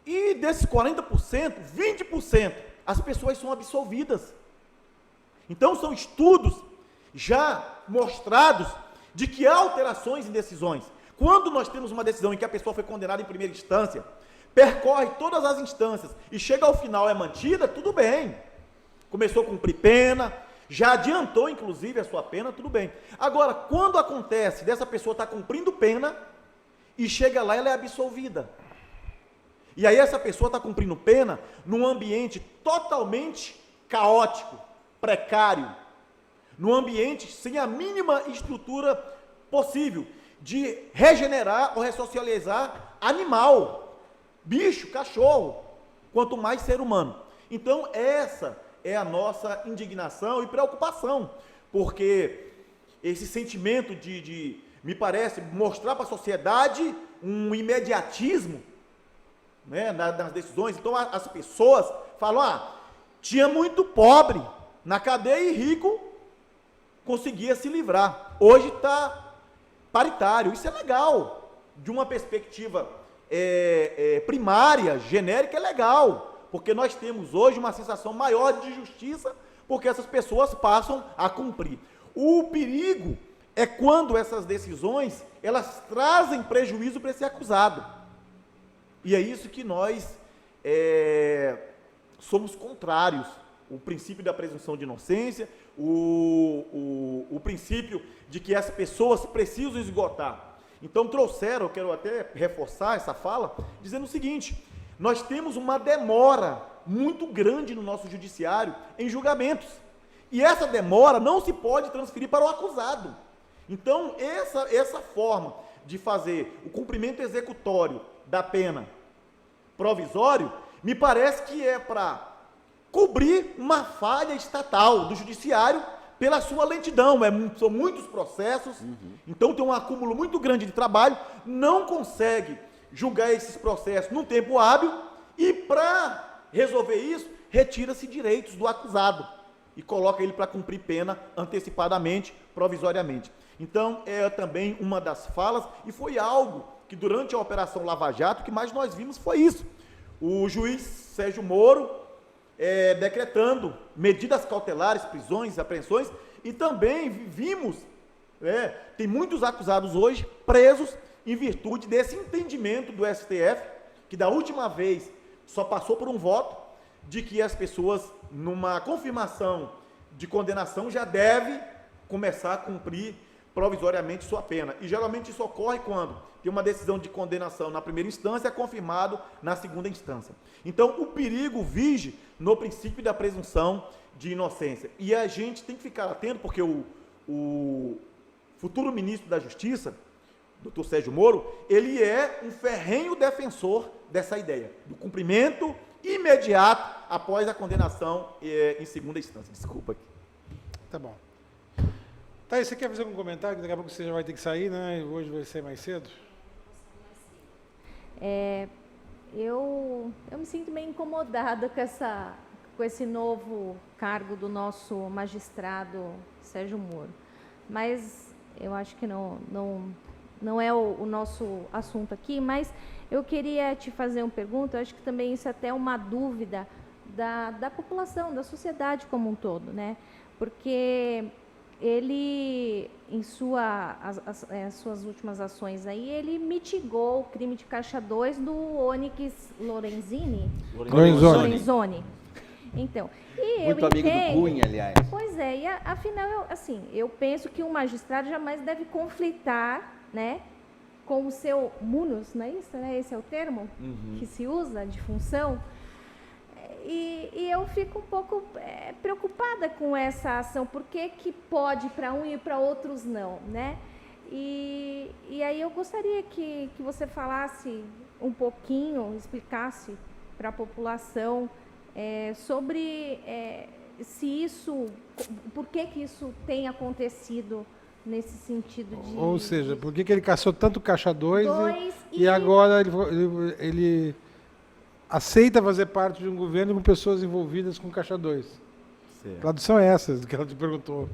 E desses 40%, 20%, as pessoas são absolvidas. Então, são estudos já mostrados de que há alterações em decisões. Quando nós temos uma decisão em que a pessoa foi condenada em primeira instância, percorre todas as instâncias e chega ao final, é mantida, tudo bem. Começou a cumprir pena, já adiantou, inclusive, a sua pena, tudo bem. Agora, quando acontece dessa pessoa estar cumprindo pena, e chega lá, ela é absolvida. E aí essa pessoa está cumprindo pena num ambiente totalmente caótico, precário, num ambiente sem a mínima estrutura possível de regenerar ou ressocializar animal, bicho, cachorro, quanto mais ser humano. Então essa é a nossa indignação e preocupação, porque esse sentimento de me parece, mostrar para a sociedade um imediatismo, né, nas decisões. Então as pessoas falam, tinha muito pobre na cadeia e rico conseguia se livrar. Hoje está paritário. Isso é legal. De uma perspectiva primária, genérica, é legal. Porque nós temos hoje uma sensação maior de justiça, porque essas pessoas passam a cumprir. O perigo é quando essas decisões, elas trazem prejuízo para esse acusado. E é isso que nós somos contrários. O princípio da presunção de inocência, o princípio de que as pessoas precisam esgotar. Então trouxeram, eu quero até reforçar essa fala, dizendo o seguinte: nós temos uma demora muito grande no nosso judiciário em julgamentos. E essa demora não se pode transferir para o acusado. Então, essa forma de fazer o cumprimento executório da pena provisório, me parece que é para cobrir uma falha estatal do judiciário pela sua lentidão. São muitos processos, então tem um acúmulo muito grande de trabalho, não consegue julgar esses processos num tempo hábil e, para resolver isso, retira-se direitos do acusado e coloca ele para cumprir pena antecipadamente, provisoriamente. Então, é também uma das falas, e foi algo que durante a Operação Lava Jato, que mais nós vimos foi isso. O juiz Sérgio Moro decretando medidas cautelares, prisões, apreensões, e também vimos, tem muitos acusados hoje presos em virtude desse entendimento do STF, que da última vez só passou por um voto, de que as pessoas, numa confirmação de condenação, já devem começar a cumprir provisoriamente sua pena. E geralmente isso ocorre quando tem uma decisão de condenação na primeira instância, confirmado na segunda instância. Então, o perigo vige no princípio da presunção de inocência. E a gente tem que ficar atento, porque o futuro ministro da Justiça, Dr. Sérgio Moro, ele é um ferrenho defensor dessa ideia, do cumprimento imediato após a condenação em segunda instância. Desculpa aqui. Tá bom. Tá, você quer fazer algum comentário? Daqui a pouco você já vai ter que sair, né? Hoje vai ser mais cedo. Eu me sinto meio incomodada com esse novo cargo do nosso magistrado Sérgio Moro. Mas eu acho que não é o nosso assunto aqui, mas eu queria te fazer uma pergunta. Eu acho que também isso é até uma dúvida da população, da sociedade como um todo, né? Porque ele, em suas últimas ações aí, ele mitigou o crime de caixa 2 do Onyx Lorenzoni. Então, muito amigo do Cunha, aliás. Pois é, e afinal, eu penso que um magistrado jamais deve conflitar, né, com o seu munus, não é isso? Né? Esse é o termo que se usa de função. E eu fico um pouco preocupada com essa ação. Por que pode para um e para outros não, né? E aí eu gostaria que você falasse um pouquinho, explicasse para a população sobre por que isso tem acontecido nesse sentido de... Ou seja, por que ele caçou tanto caixa 2 e agora ele aceita fazer parte de um governo com pessoas envolvidas com caixa 2. A tradução é essa, que ela te perguntou.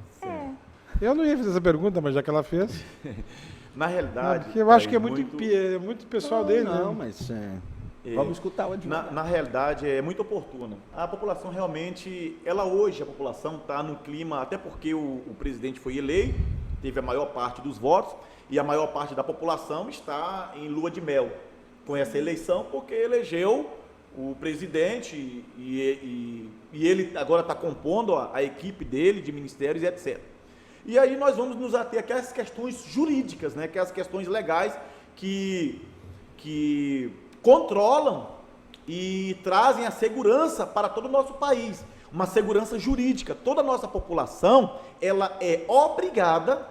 Eu não ia fazer essa pergunta, mas já que ela fez. Na realidade... Porque eu acho que é muito pessoal dele. Não, mas... Vamos escutar o advogado. Na realidade, é muito oportuna. A população realmente... Hoje, a população está num clima... Até porque o presidente foi eleito, teve a maior parte dos votos, e a maior parte da população está em lua de mel com essa eleição, porque elegeu o presidente e ele agora está compondo a equipe dele de ministérios e etc. E aí nós vamos nos ater aqui às questões jurídicas, né, que é as questões legais que controlam e trazem a segurança para todo o nosso país, uma segurança jurídica. Toda a nossa população, ela é obrigada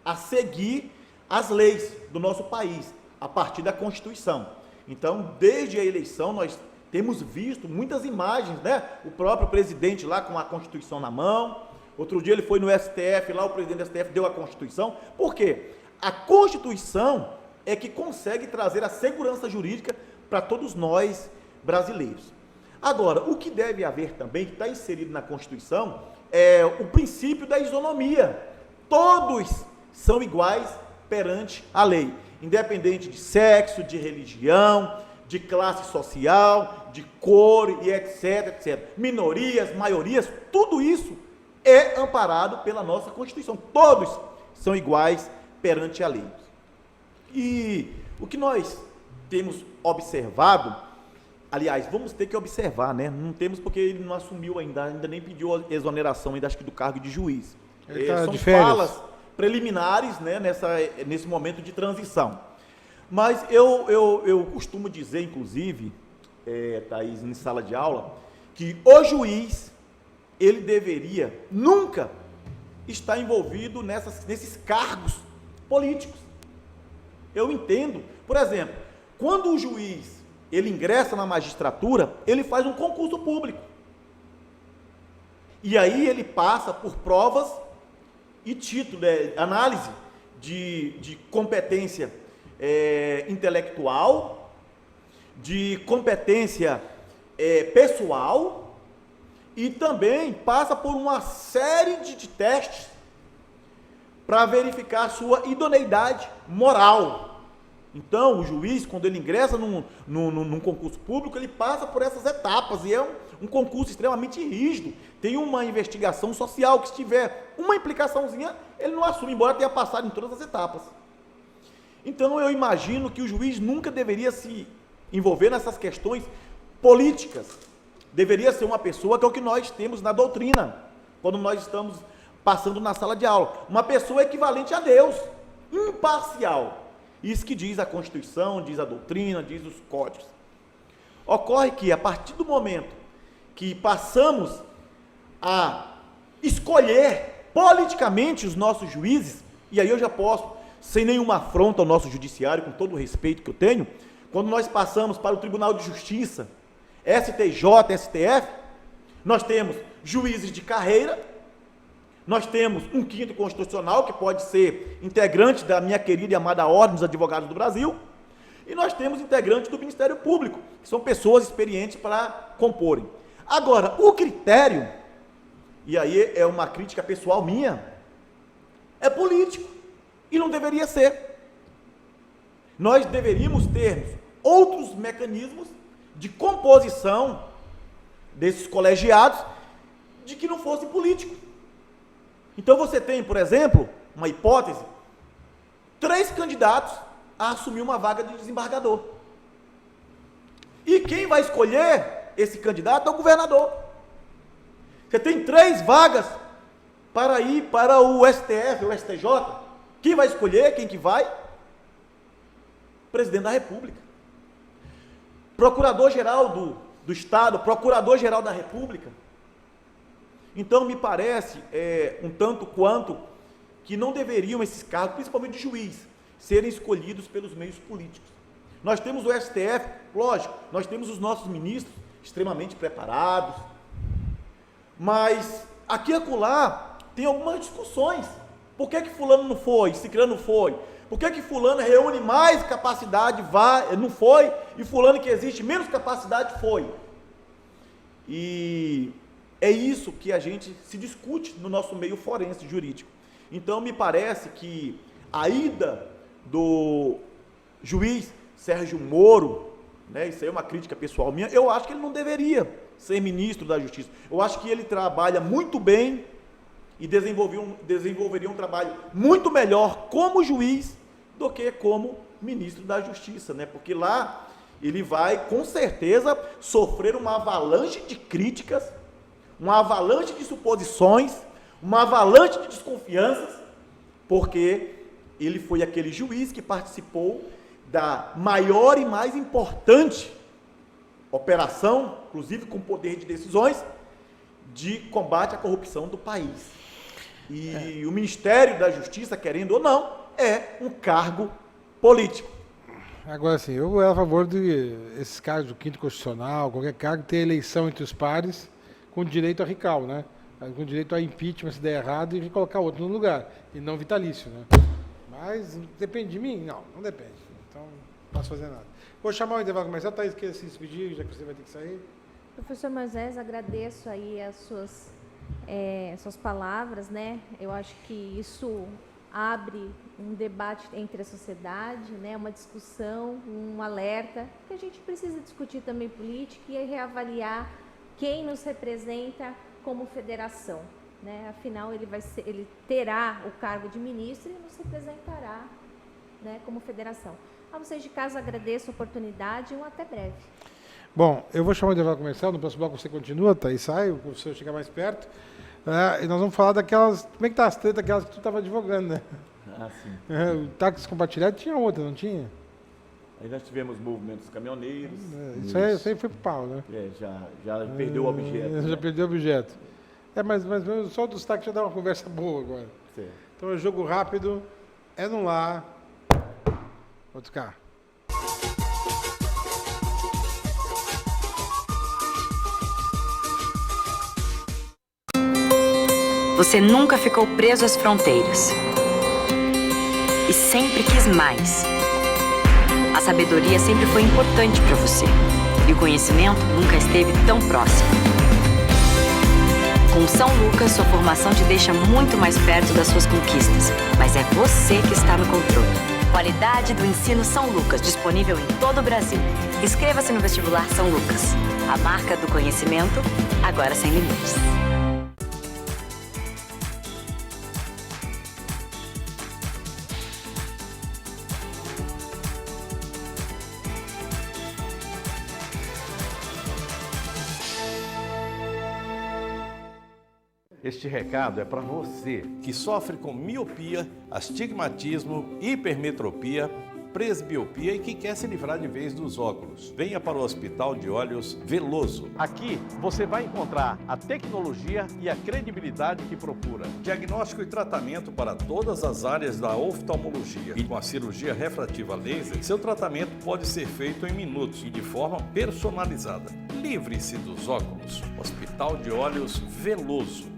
a seguir as leis do nosso país, a partir da Constituição. Então, desde a eleição, nós temos visto muitas imagens, né? O próprio presidente lá com a Constituição na mão. Outro dia ele foi no STF, lá o presidente do STF deu a Constituição. Por quê? A Constituição é que consegue trazer a segurança jurídica para todos nós brasileiros. Agora, o que deve haver também, que está inserido na Constituição, é o princípio da isonomia. Todos são iguais perante a lei, independente de sexo, de religião, de classe social, de cor e etc, etc. Minorias, maiorias, tudo isso é amparado pela nossa Constituição. Todos são iguais perante a lei. E o que nós temos observado, aliás, vamos ter que observar, né? Não temos porque ele não assumiu ainda nem pediu exoneração, ainda acho que do cargo de juiz. São falas preliminares, né, nesse momento de transição. Mas eu costumo dizer, inclusive, Thaís, em sala de aula, que o juiz, ele deveria nunca estar envolvido nesses cargos políticos. Eu entendo, por exemplo, quando o juiz ele ingressa na magistratura, ele faz um concurso público. E aí ele passa por provas e título, análise de competência intelectual, de competência pessoal, e também passa por uma série de testes para verificar a sua idoneidade moral. Então, o juiz, quando ele ingressa num concurso público, ele passa por essas etapas, e é um concurso extremamente rígido. Tem uma investigação social que, se tiver uma implicaçãozinha, ele não assume, embora tenha passado em todas as etapas. Então, eu imagino que o juiz nunca deveria se envolver nessas questões políticas. Deveria ser uma pessoa que é o que nós temos na doutrina, quando nós estamos passando na sala de aula. Uma pessoa equivalente a Deus, imparcial. Isso que diz a Constituição, diz a doutrina, diz os códigos. Ocorre que, a partir do momento que passamos a escolher politicamente os nossos juízes, e aí eu já posso, sem nenhuma afronta ao nosso judiciário, com todo o respeito que eu tenho, quando nós passamos para o Tribunal de Justiça, STJ, STF, nós temos juízes de carreira, nós temos um quinto constitucional, que pode ser integrante da minha querida e amada Ordem dos Advogados do Brasil, e nós temos integrantes do Ministério Público, que são pessoas experientes para comporem. Agora, o critério, e aí é uma crítica pessoal minha, é político, e não deveria ser. Nós deveríamos ter outros mecanismos de composição desses colegiados, de que não fosse político. Então você tem, por exemplo, uma hipótese, 3 candidatos a assumir uma vaga de desembargador. E quem vai escolher esse candidato é o governador. Você tem 3 vagas para ir para o STF, o STJ. Quem vai escolher? Quem que vai? O presidente da República. Procurador-geral do Estado, Procurador-geral da República. Então, me parece, um tanto quanto, que não deveriam esses cargos, principalmente de juiz, serem escolhidos pelos meios políticos. Nós temos o STF, lógico, nós temos os nossos ministros extremamente preparados, mas aqui e acolá tem algumas discussões. Por que fulano não foi, ciclano não foi? Por que fulano reúne mais capacidade, não foi, e fulano que existe menos capacidade foi? E é isso que a gente se discute no nosso meio forense jurídico. Então, me parece que a ida do juiz Sérgio Moro, né, isso aí é uma crítica pessoal minha, eu acho que ele não deveria ser ministro da Justiça. Eu acho que ele trabalha muito bem e desenvolveria um trabalho muito melhor como juiz do que como ministro da Justiça, né? Porque lá ele vai, com certeza, sofrer uma avalanche de críticas, uma avalanche de suposições, uma avalanche de desconfianças, porque ele foi aquele juiz que participou da maior e mais importante operação, inclusive com poder de decisões, de combate à corrupção do país. E o Ministério da Justiça, querendo ou não, é um cargo político. Agora sim, eu era a favor de esses cargos do quinto constitucional, qualquer cargo, ter eleição entre os pares com direito a recall, né? Com direito a impeachment se der errado e colocar outro no lugar, e não vitalício, né? Mas depende de mim? Não depende. Então, não posso fazer nada. Vou chamar o intervalo comercial, Thaís, quer se despedir, já que você vai ter que sair? Professor Moisés, agradeço aí as suas palavras, né? Eu acho que isso abre um debate entre a sociedade, né? Uma discussão, um alerta, que a gente precisa discutir também política e reavaliar quem nos representa como federação, né? Afinal, ele terá o cargo de ministro e nos representará, né, como federação. A vocês de casa agradeço a oportunidade e até breve. Bom, eu vou chamar o intervalo comercial, no próximo bloco você continua, tá? E sai, o professor chega mais perto. E nós vamos falar daquelas... Como é que tá as tretas, aquelas que tu estava advogando, né? Ah, sim. O táxi compartilhado tinha outra, não tinha? Aí nós tivemos movimentos caminhoneiros. Isso aí foi pro pau, né? Já perdeu o objeto. Já perdeu o objeto. Mas só dos táxis já dá uma conversa boa agora. Certo. Então é jogo rápido, é no lá. Outro carro. Você nunca ficou preso às fronteiras. E sempre quis mais. A sabedoria sempre foi importante para você. E o conhecimento nunca esteve tão próximo. Com São Lucas, sua formação te deixa muito mais perto das suas conquistas. Mas é você que está no controle. Qualidade do ensino São Lucas, disponível em todo o Brasil. Inscreva-se no vestibular São Lucas. A marca do conhecimento, agora sem limites. Este recado é para você que sofre com miopia, astigmatismo, hipermetropia, presbiopia e que quer se livrar de vez dos óculos. Venha para o Hospital de Olhos Veloso. Aqui você vai encontrar a tecnologia e a credibilidade que procura. Diagnóstico e tratamento para todas as áreas da oftalmologia. E com a cirurgia refrativa laser, seu tratamento pode ser feito em minutos e de forma personalizada. Livre-se dos óculos. Hospital de Olhos Veloso.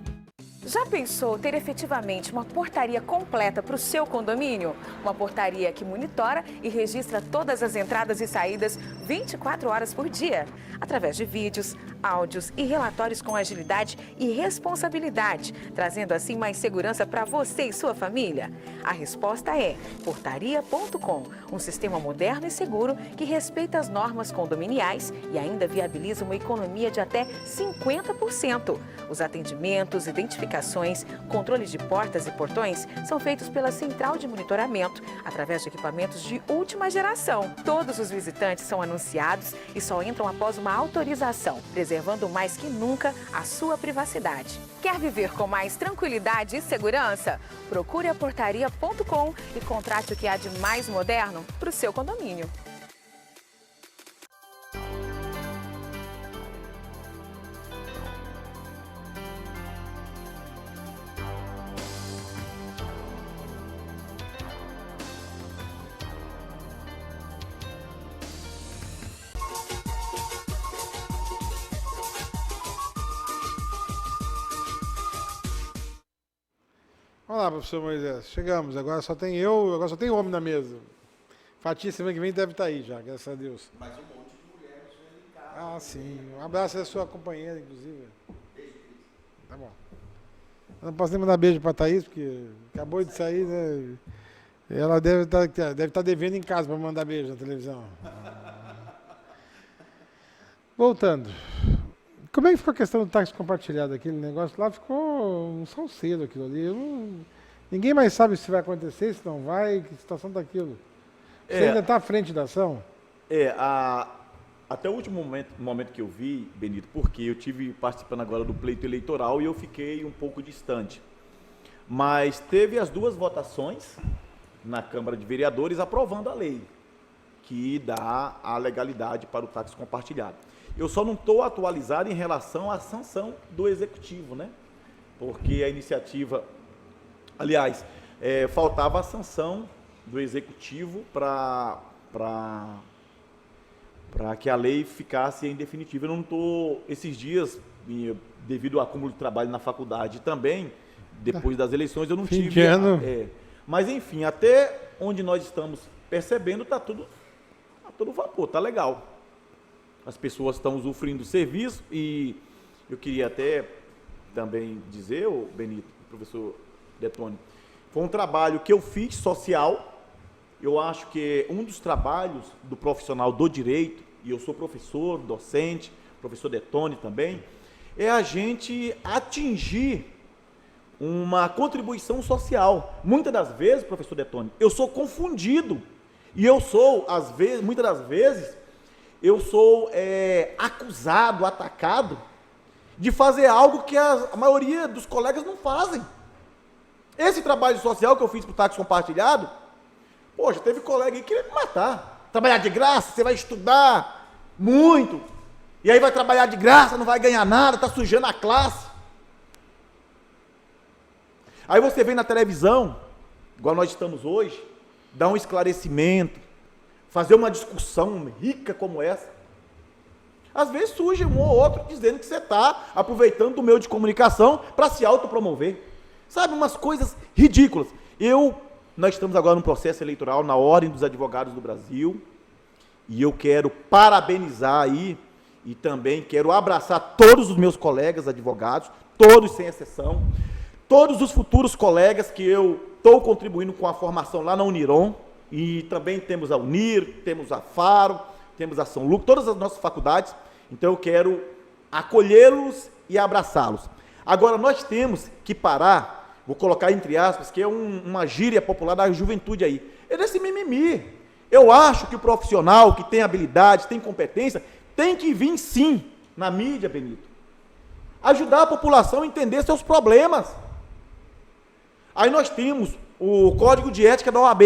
Já pensou ter efetivamente uma portaria completa para o seu condomínio? Uma portaria que monitora e registra todas as entradas e saídas 24 horas por dia, através de vídeos, áudios e relatórios com agilidade e responsabilidade, trazendo assim mais segurança para você e sua família? A resposta é portaria.com, um sistema moderno e seguro que respeita as normas condominiais e ainda viabiliza uma economia de até 50%. Os atendimentos, identificações, controles de portas e portões são feitos pela central de monitoramento através de equipamentos de última geração. Todos os visitantes são anunciados e só entram após uma autorização, preservando mais que nunca a sua privacidade. Quer viver com mais tranquilidade e segurança? Procure a portaria.com e contrate o que há de mais moderno para o seu condomínio. Olá, professor Moisés. Chegamos. Agora só tem homem na mesa. Fatia, semana que vem deve estar aí já, graças a Deus. Mais um monte de mulheres em casa. Ah, sim. Um abraço da sua companheira, inclusive. Beijo, Cris. Tá bom. Eu não posso nem mandar beijo para a Thaís, porque acabou de sair, né? Ela deve estar devendo em casa para mandar beijo na televisão. Voltando. Como é que ficou a questão do táxi compartilhado? Aquele negócio lá ficou um salseiro aquilo ali. Ninguém mais sabe se vai acontecer, se não vai, que situação daquilo. Você ainda está à frente da ação? Até o último momento que eu vi, Benito, porque eu tive participando agora do pleito eleitoral e eu fiquei um pouco distante. Mas teve as duas votações na Câmara de Vereadores aprovando a lei. que dá a legalidade para o táxi compartilhado. Eu só não estou atualizado em relação à sanção do executivo, né? Porque a iniciativa, aliás, faltava a sanção do executivo para que a lei ficasse em definitivo. Eu não estou, esses dias, devido ao acúmulo de trabalho na faculdade também, depois das eleições, eu não Fim tive... de ano. Mas, enfim, até onde nós estamos percebendo, está tudo vapor, está legal. As pessoas estão usufruindo do serviço e eu queria até também dizer, Benito, professor Detone, foi um trabalho que eu fiz social. Eu acho que um dos trabalhos do profissional do direito, e eu sou professor, docente, professor Detone também, é a gente atingir uma contribuição social. Muitas das vezes, professor Detone, eu sou confundido. E eu sou, às vezes, muitas das vezes, eu sou acusado, atacado, de fazer algo que a maioria dos colegas não fazem. Esse trabalho social que eu fiz para o táxi compartilhado, poxa, teve colega aí que queria me matar. Trabalhar de graça, você vai estudar muito, e aí vai trabalhar de graça, não vai ganhar nada, está sujando a classe. Aí você vem na televisão, igual nós estamos hoje, dar um esclarecimento, fazer uma discussão rica como essa. Às vezes surge um ou outro dizendo que você está aproveitando do meio de comunicação para se autopromover. Sabe, umas coisas ridículas. Nós estamos agora num processo eleitoral na Ordem dos Advogados do Brasil, e eu quero parabenizar aí, e também quero abraçar todos os meus colegas advogados, todos sem exceção, todos os futuros colegas que eu estou contribuindo com a formação lá na Uniron, e também temos a Unir, temos a Faro, temos a São Lucas, todas as nossas faculdades. Então eu quero acolhê-los e abraçá-los. Agora nós temos que parar, vou colocar entre aspas, que é uma gíria popular da juventude aí, é desse mimimi. Eu acho que o profissional que tem habilidade, tem competência, tem que vir sim na mídia, Benito, ajudar a população a entender seus problemas. Aí nós temos o Código de Ética da OAB,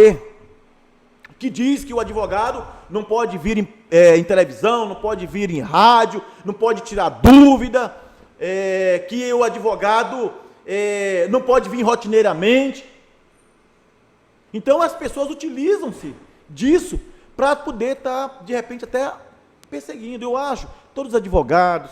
que diz que o advogado não pode vir em televisão, não pode vir em rádio, não pode tirar dúvida, que o advogado não pode vir rotineiramente. Então as pessoas utilizam-se disso para poder estar, de repente, até perseguindo. Eu acho, todos os advogados,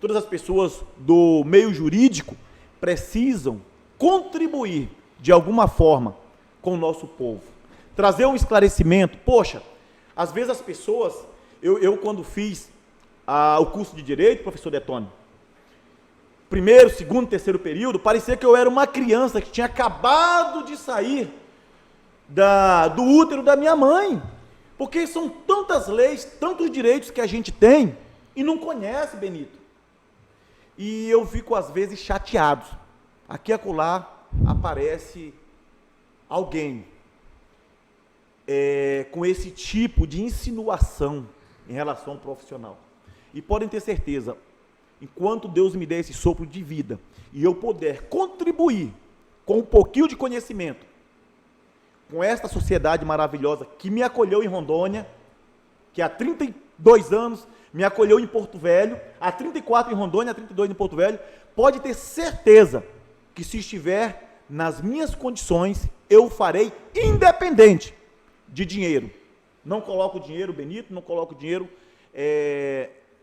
todas as pessoas do meio jurídico precisam contribuir de alguma forma com o nosso povo. Trazer um esclarecimento. Poxa, às vezes as pessoas, eu quando fiz o curso de Direito, professor Detone, primeiro, segundo, terceiro período, parecia que eu era uma criança que tinha acabado de sair do útero da minha mãe, porque são tantas leis, tantos direitos que a gente tem e não conhece, Benito. E eu fico às vezes chateado. Aqui e acolá aparece alguém com esse tipo de insinuação em relação ao profissional. E podem ter certeza, enquanto Deus me der esse sopro de vida e eu puder contribuir com um pouquinho de conhecimento com esta sociedade maravilhosa que me acolheu em Rondônia, que há 32 anos me acolheu em Porto Velho, há 34 em Rondônia, há 32 em Porto Velho, pode ter certeza que se estiver nas minhas condições, eu farei independente de dinheiro. Não coloco dinheiro, Benito, não coloco dinheiro,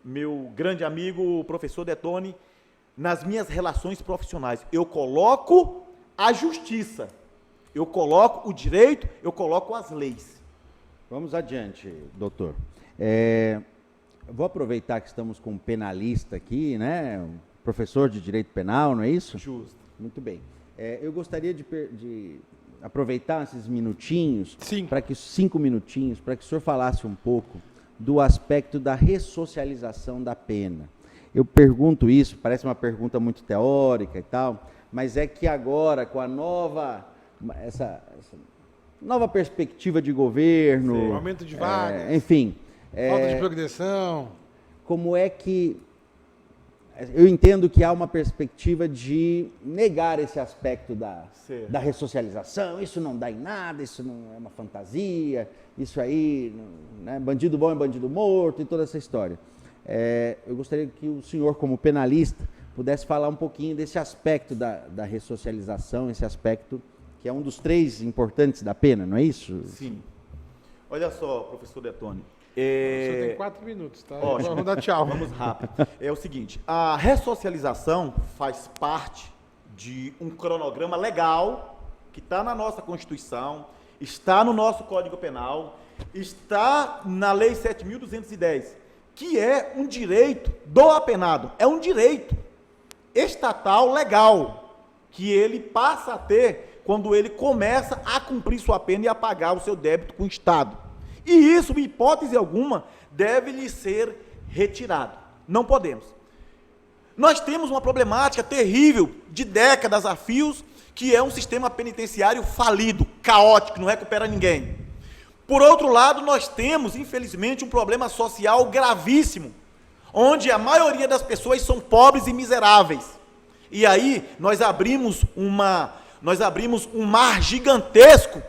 meu grande amigo, o professor Detone, nas minhas relações profissionais. Eu coloco a justiça, eu coloco o direito, eu coloco as leis. Vamos adiante, doutor. Vou aproveitar que estamos com um penalista aqui, né? Um professor de direito penal, não é isso? Justo. Muito bem. Eu gostaria de aproveitar esses minutinhos, 5 minutinhos, para que o senhor falasse um pouco do aspecto da ressocialização da pena. Eu pergunto isso, parece uma pergunta muito teórica e tal, mas é que agora, com a essa nova perspectiva de governo... Sim, aumento de vagas, enfim... falta de progressão... Como é que eu entendo que há uma perspectiva de negar esse aspecto da ressocialização, isso não dá em nada, isso não é uma fantasia, isso aí, né, bandido bom é bandido morto e toda essa história. Eu gostaria que o senhor, como penalista, pudesse falar um pouquinho desse aspecto da ressocialização, esse aspecto que é um dos 3 importantes da pena, não é isso? Sim. Olha só, professor Detone. Você tem 4 minutos, tá? Ótimo. Vamos dar tchau. Vamos rápido. É o seguinte, a ressocialização faz parte de um cronograma legal que está na nossa Constituição, está no nosso Código Penal, está na Lei 7.210, que é um direito do apenado, é um direito estatal legal que ele passa a ter quando ele começa a cumprir sua pena e a pagar o seu débito com o Estado. E isso, em hipótese alguma, deve lhe ser retirado. Não podemos. Nós temos uma problemática terrível de décadas a fios, que é um sistema penitenciário falido, caótico, não recupera ninguém. Por outro lado, nós temos, infelizmente, um problema social gravíssimo, onde a maioria das pessoas são pobres e miseráveis. E aí nós abrimos um mar gigantesco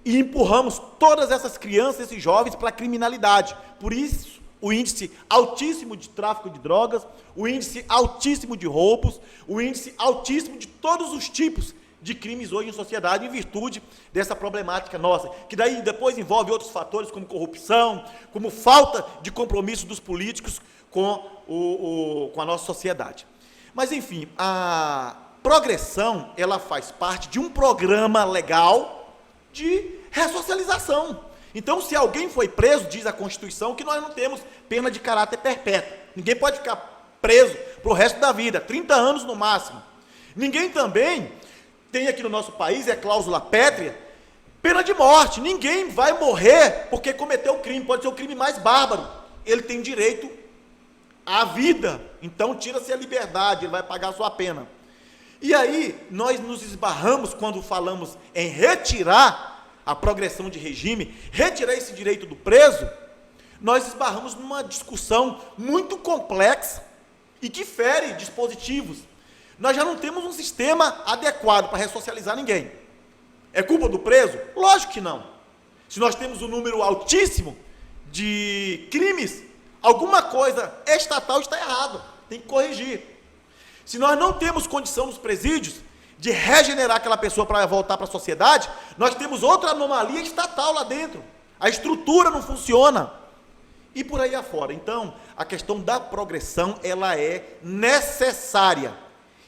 e empurramos todas essas crianças e jovens para a criminalidade. Por isso, o índice altíssimo de tráfico de drogas, o índice altíssimo de roubos, o índice altíssimo de todos os tipos de crimes hoje em sociedade, em virtude dessa problemática nossa, que daí depois envolve outros fatores, como corrupção, como falta de compromisso dos políticos com a nossa sociedade. Mas, enfim, a progressão, ela faz parte de um programa legal de ressocialização. Então, se alguém foi preso, diz a Constituição que nós não temos pena de caráter perpétuo. Ninguém pode ficar preso para o resto da vida, 30 anos no máximo. Ninguém também tem aqui no nosso país, é a cláusula pétrea, pena de morte. Ninguém vai morrer porque cometeu um crime, pode ser o crime mais bárbaro. Ele tem direito à vida, então tira-se a liberdade, ele vai pagar a sua pena. E aí, nós nos esbarramos quando falamos em retirar a progressão de regime, retirar esse direito do preso, nós esbarramos numa discussão muito complexa e que fere dispositivos. Nós já não temos um sistema adequado para ressocializar ninguém. É culpa do preso? Lógico que não. Se nós temos um número altíssimo de crimes, alguma coisa estatal está errada, tem que corrigir. Se nós não temos condição nos presídios de regenerar aquela pessoa para voltar para a sociedade, nós temos outra anomalia estatal lá dentro. A estrutura não funciona. E por aí afora. Então, a questão da progressão, ela é necessária.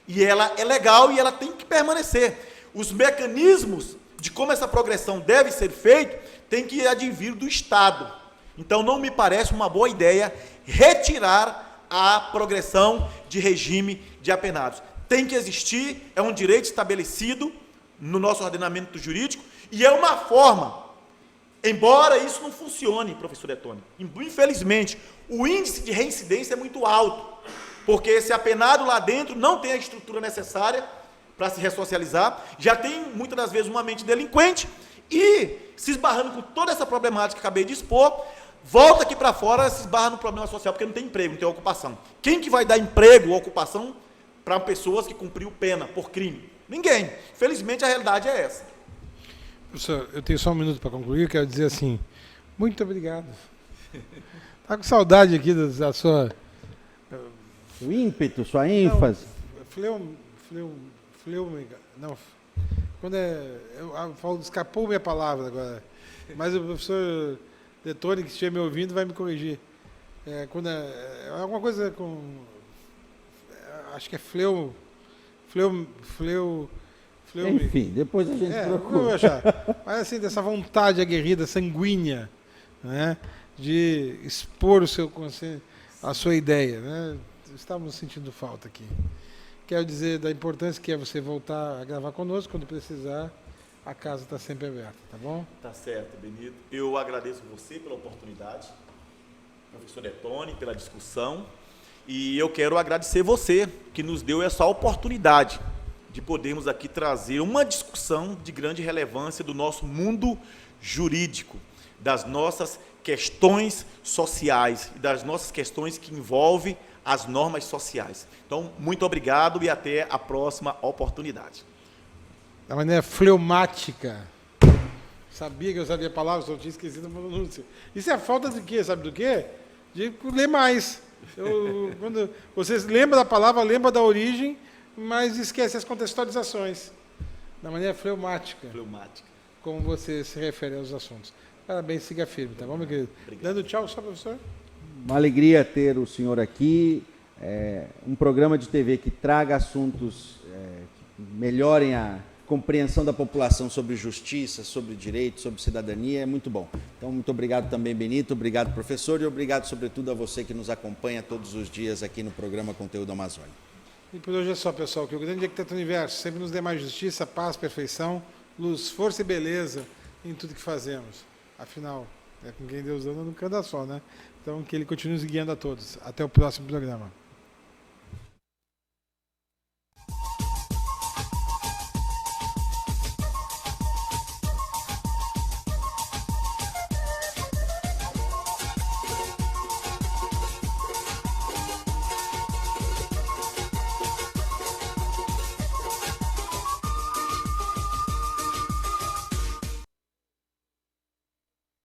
E ela é legal e ela tem que permanecer. Os mecanismos de como essa progressão deve ser feita, tem que advir do Estado. Então, não me parece uma boa ideia retirar a progressão de regime de apenados. Tem que existir, é um direito estabelecido no nosso ordenamento jurídico, e é uma forma, embora isso não funcione, professor Detone, infelizmente, o índice de reincidência é muito alto, porque esse apenado lá dentro não tem a estrutura necessária para se ressocializar, já tem, muitas das vezes, uma mente delinquente, e se esbarrando com toda essa problemática que acabei de expor, volta aqui para fora, se esbarra no problema social, porque não tem emprego, não tem ocupação. Quem que vai dar emprego ou ocupação para pessoas que cumpriu pena por crime? Ninguém. Infelizmente, a realidade é essa. Professor, eu tenho só um minuto para concluir, eu quero dizer assim, muito obrigado. Está com saudade aqui da sua... O ímpeto, sua ênfase. Não, quando escapou minha palavra agora, mas o professor Detone, que estiver me ouvindo, vai me corrigir. Quando é alguma coisa com... acho que é enfim, depois a gente procura. Mas assim, dessa vontade aguerrida, sanguínea, né, de expor a sua ideia, né? Estamos sentindo falta aqui. Quero dizer da importância que é você voltar a gravar conosco quando precisar. A casa está sempre aberta, tá bom? Tá certo, Benito. Eu agradeço você pela oportunidade, professor Detone, pela discussão, e eu quero agradecer você que nos deu essa oportunidade de podermos aqui trazer uma discussão de grande relevância do nosso mundo jurídico, das nossas questões sociais e das nossas questões que envolvem as normas sociais. Então, muito obrigado e até a próxima oportunidade. Da maneira fleumática. Sabia que eu sabia a palavra, só tinha esquecido a pronúncia. Isso é falta de quê? Sabe do quê? De ler mais. Quando vocês lembram da palavra, lembram da origem, mas esquece as contextualizações. Da maneira fleumática. Fleumática. Como você se refere aos assuntos. Parabéns, siga firme, tá bom, meu querido? Obrigado. Dando tchau só, professor. Uma alegria ter o senhor aqui. Um programa de TV que traga assuntos que melhorem a compreensão da população sobre justiça, sobre direito, sobre cidadania, é muito bom. Então, muito obrigado também, Benito, obrigado, professor, e obrigado, sobretudo, a você que nos acompanha todos os dias aqui no programa Conteúdo Amazônia. E por hoje é só, pessoal, que o grande arquiteto do universo sempre nos dê mais justiça, paz, perfeição, luz, força e beleza em tudo que fazemos. Afinal, é com quem Deus anda nunca anda só, né? Então, que ele continue nos guiando a todos. Até o próximo programa.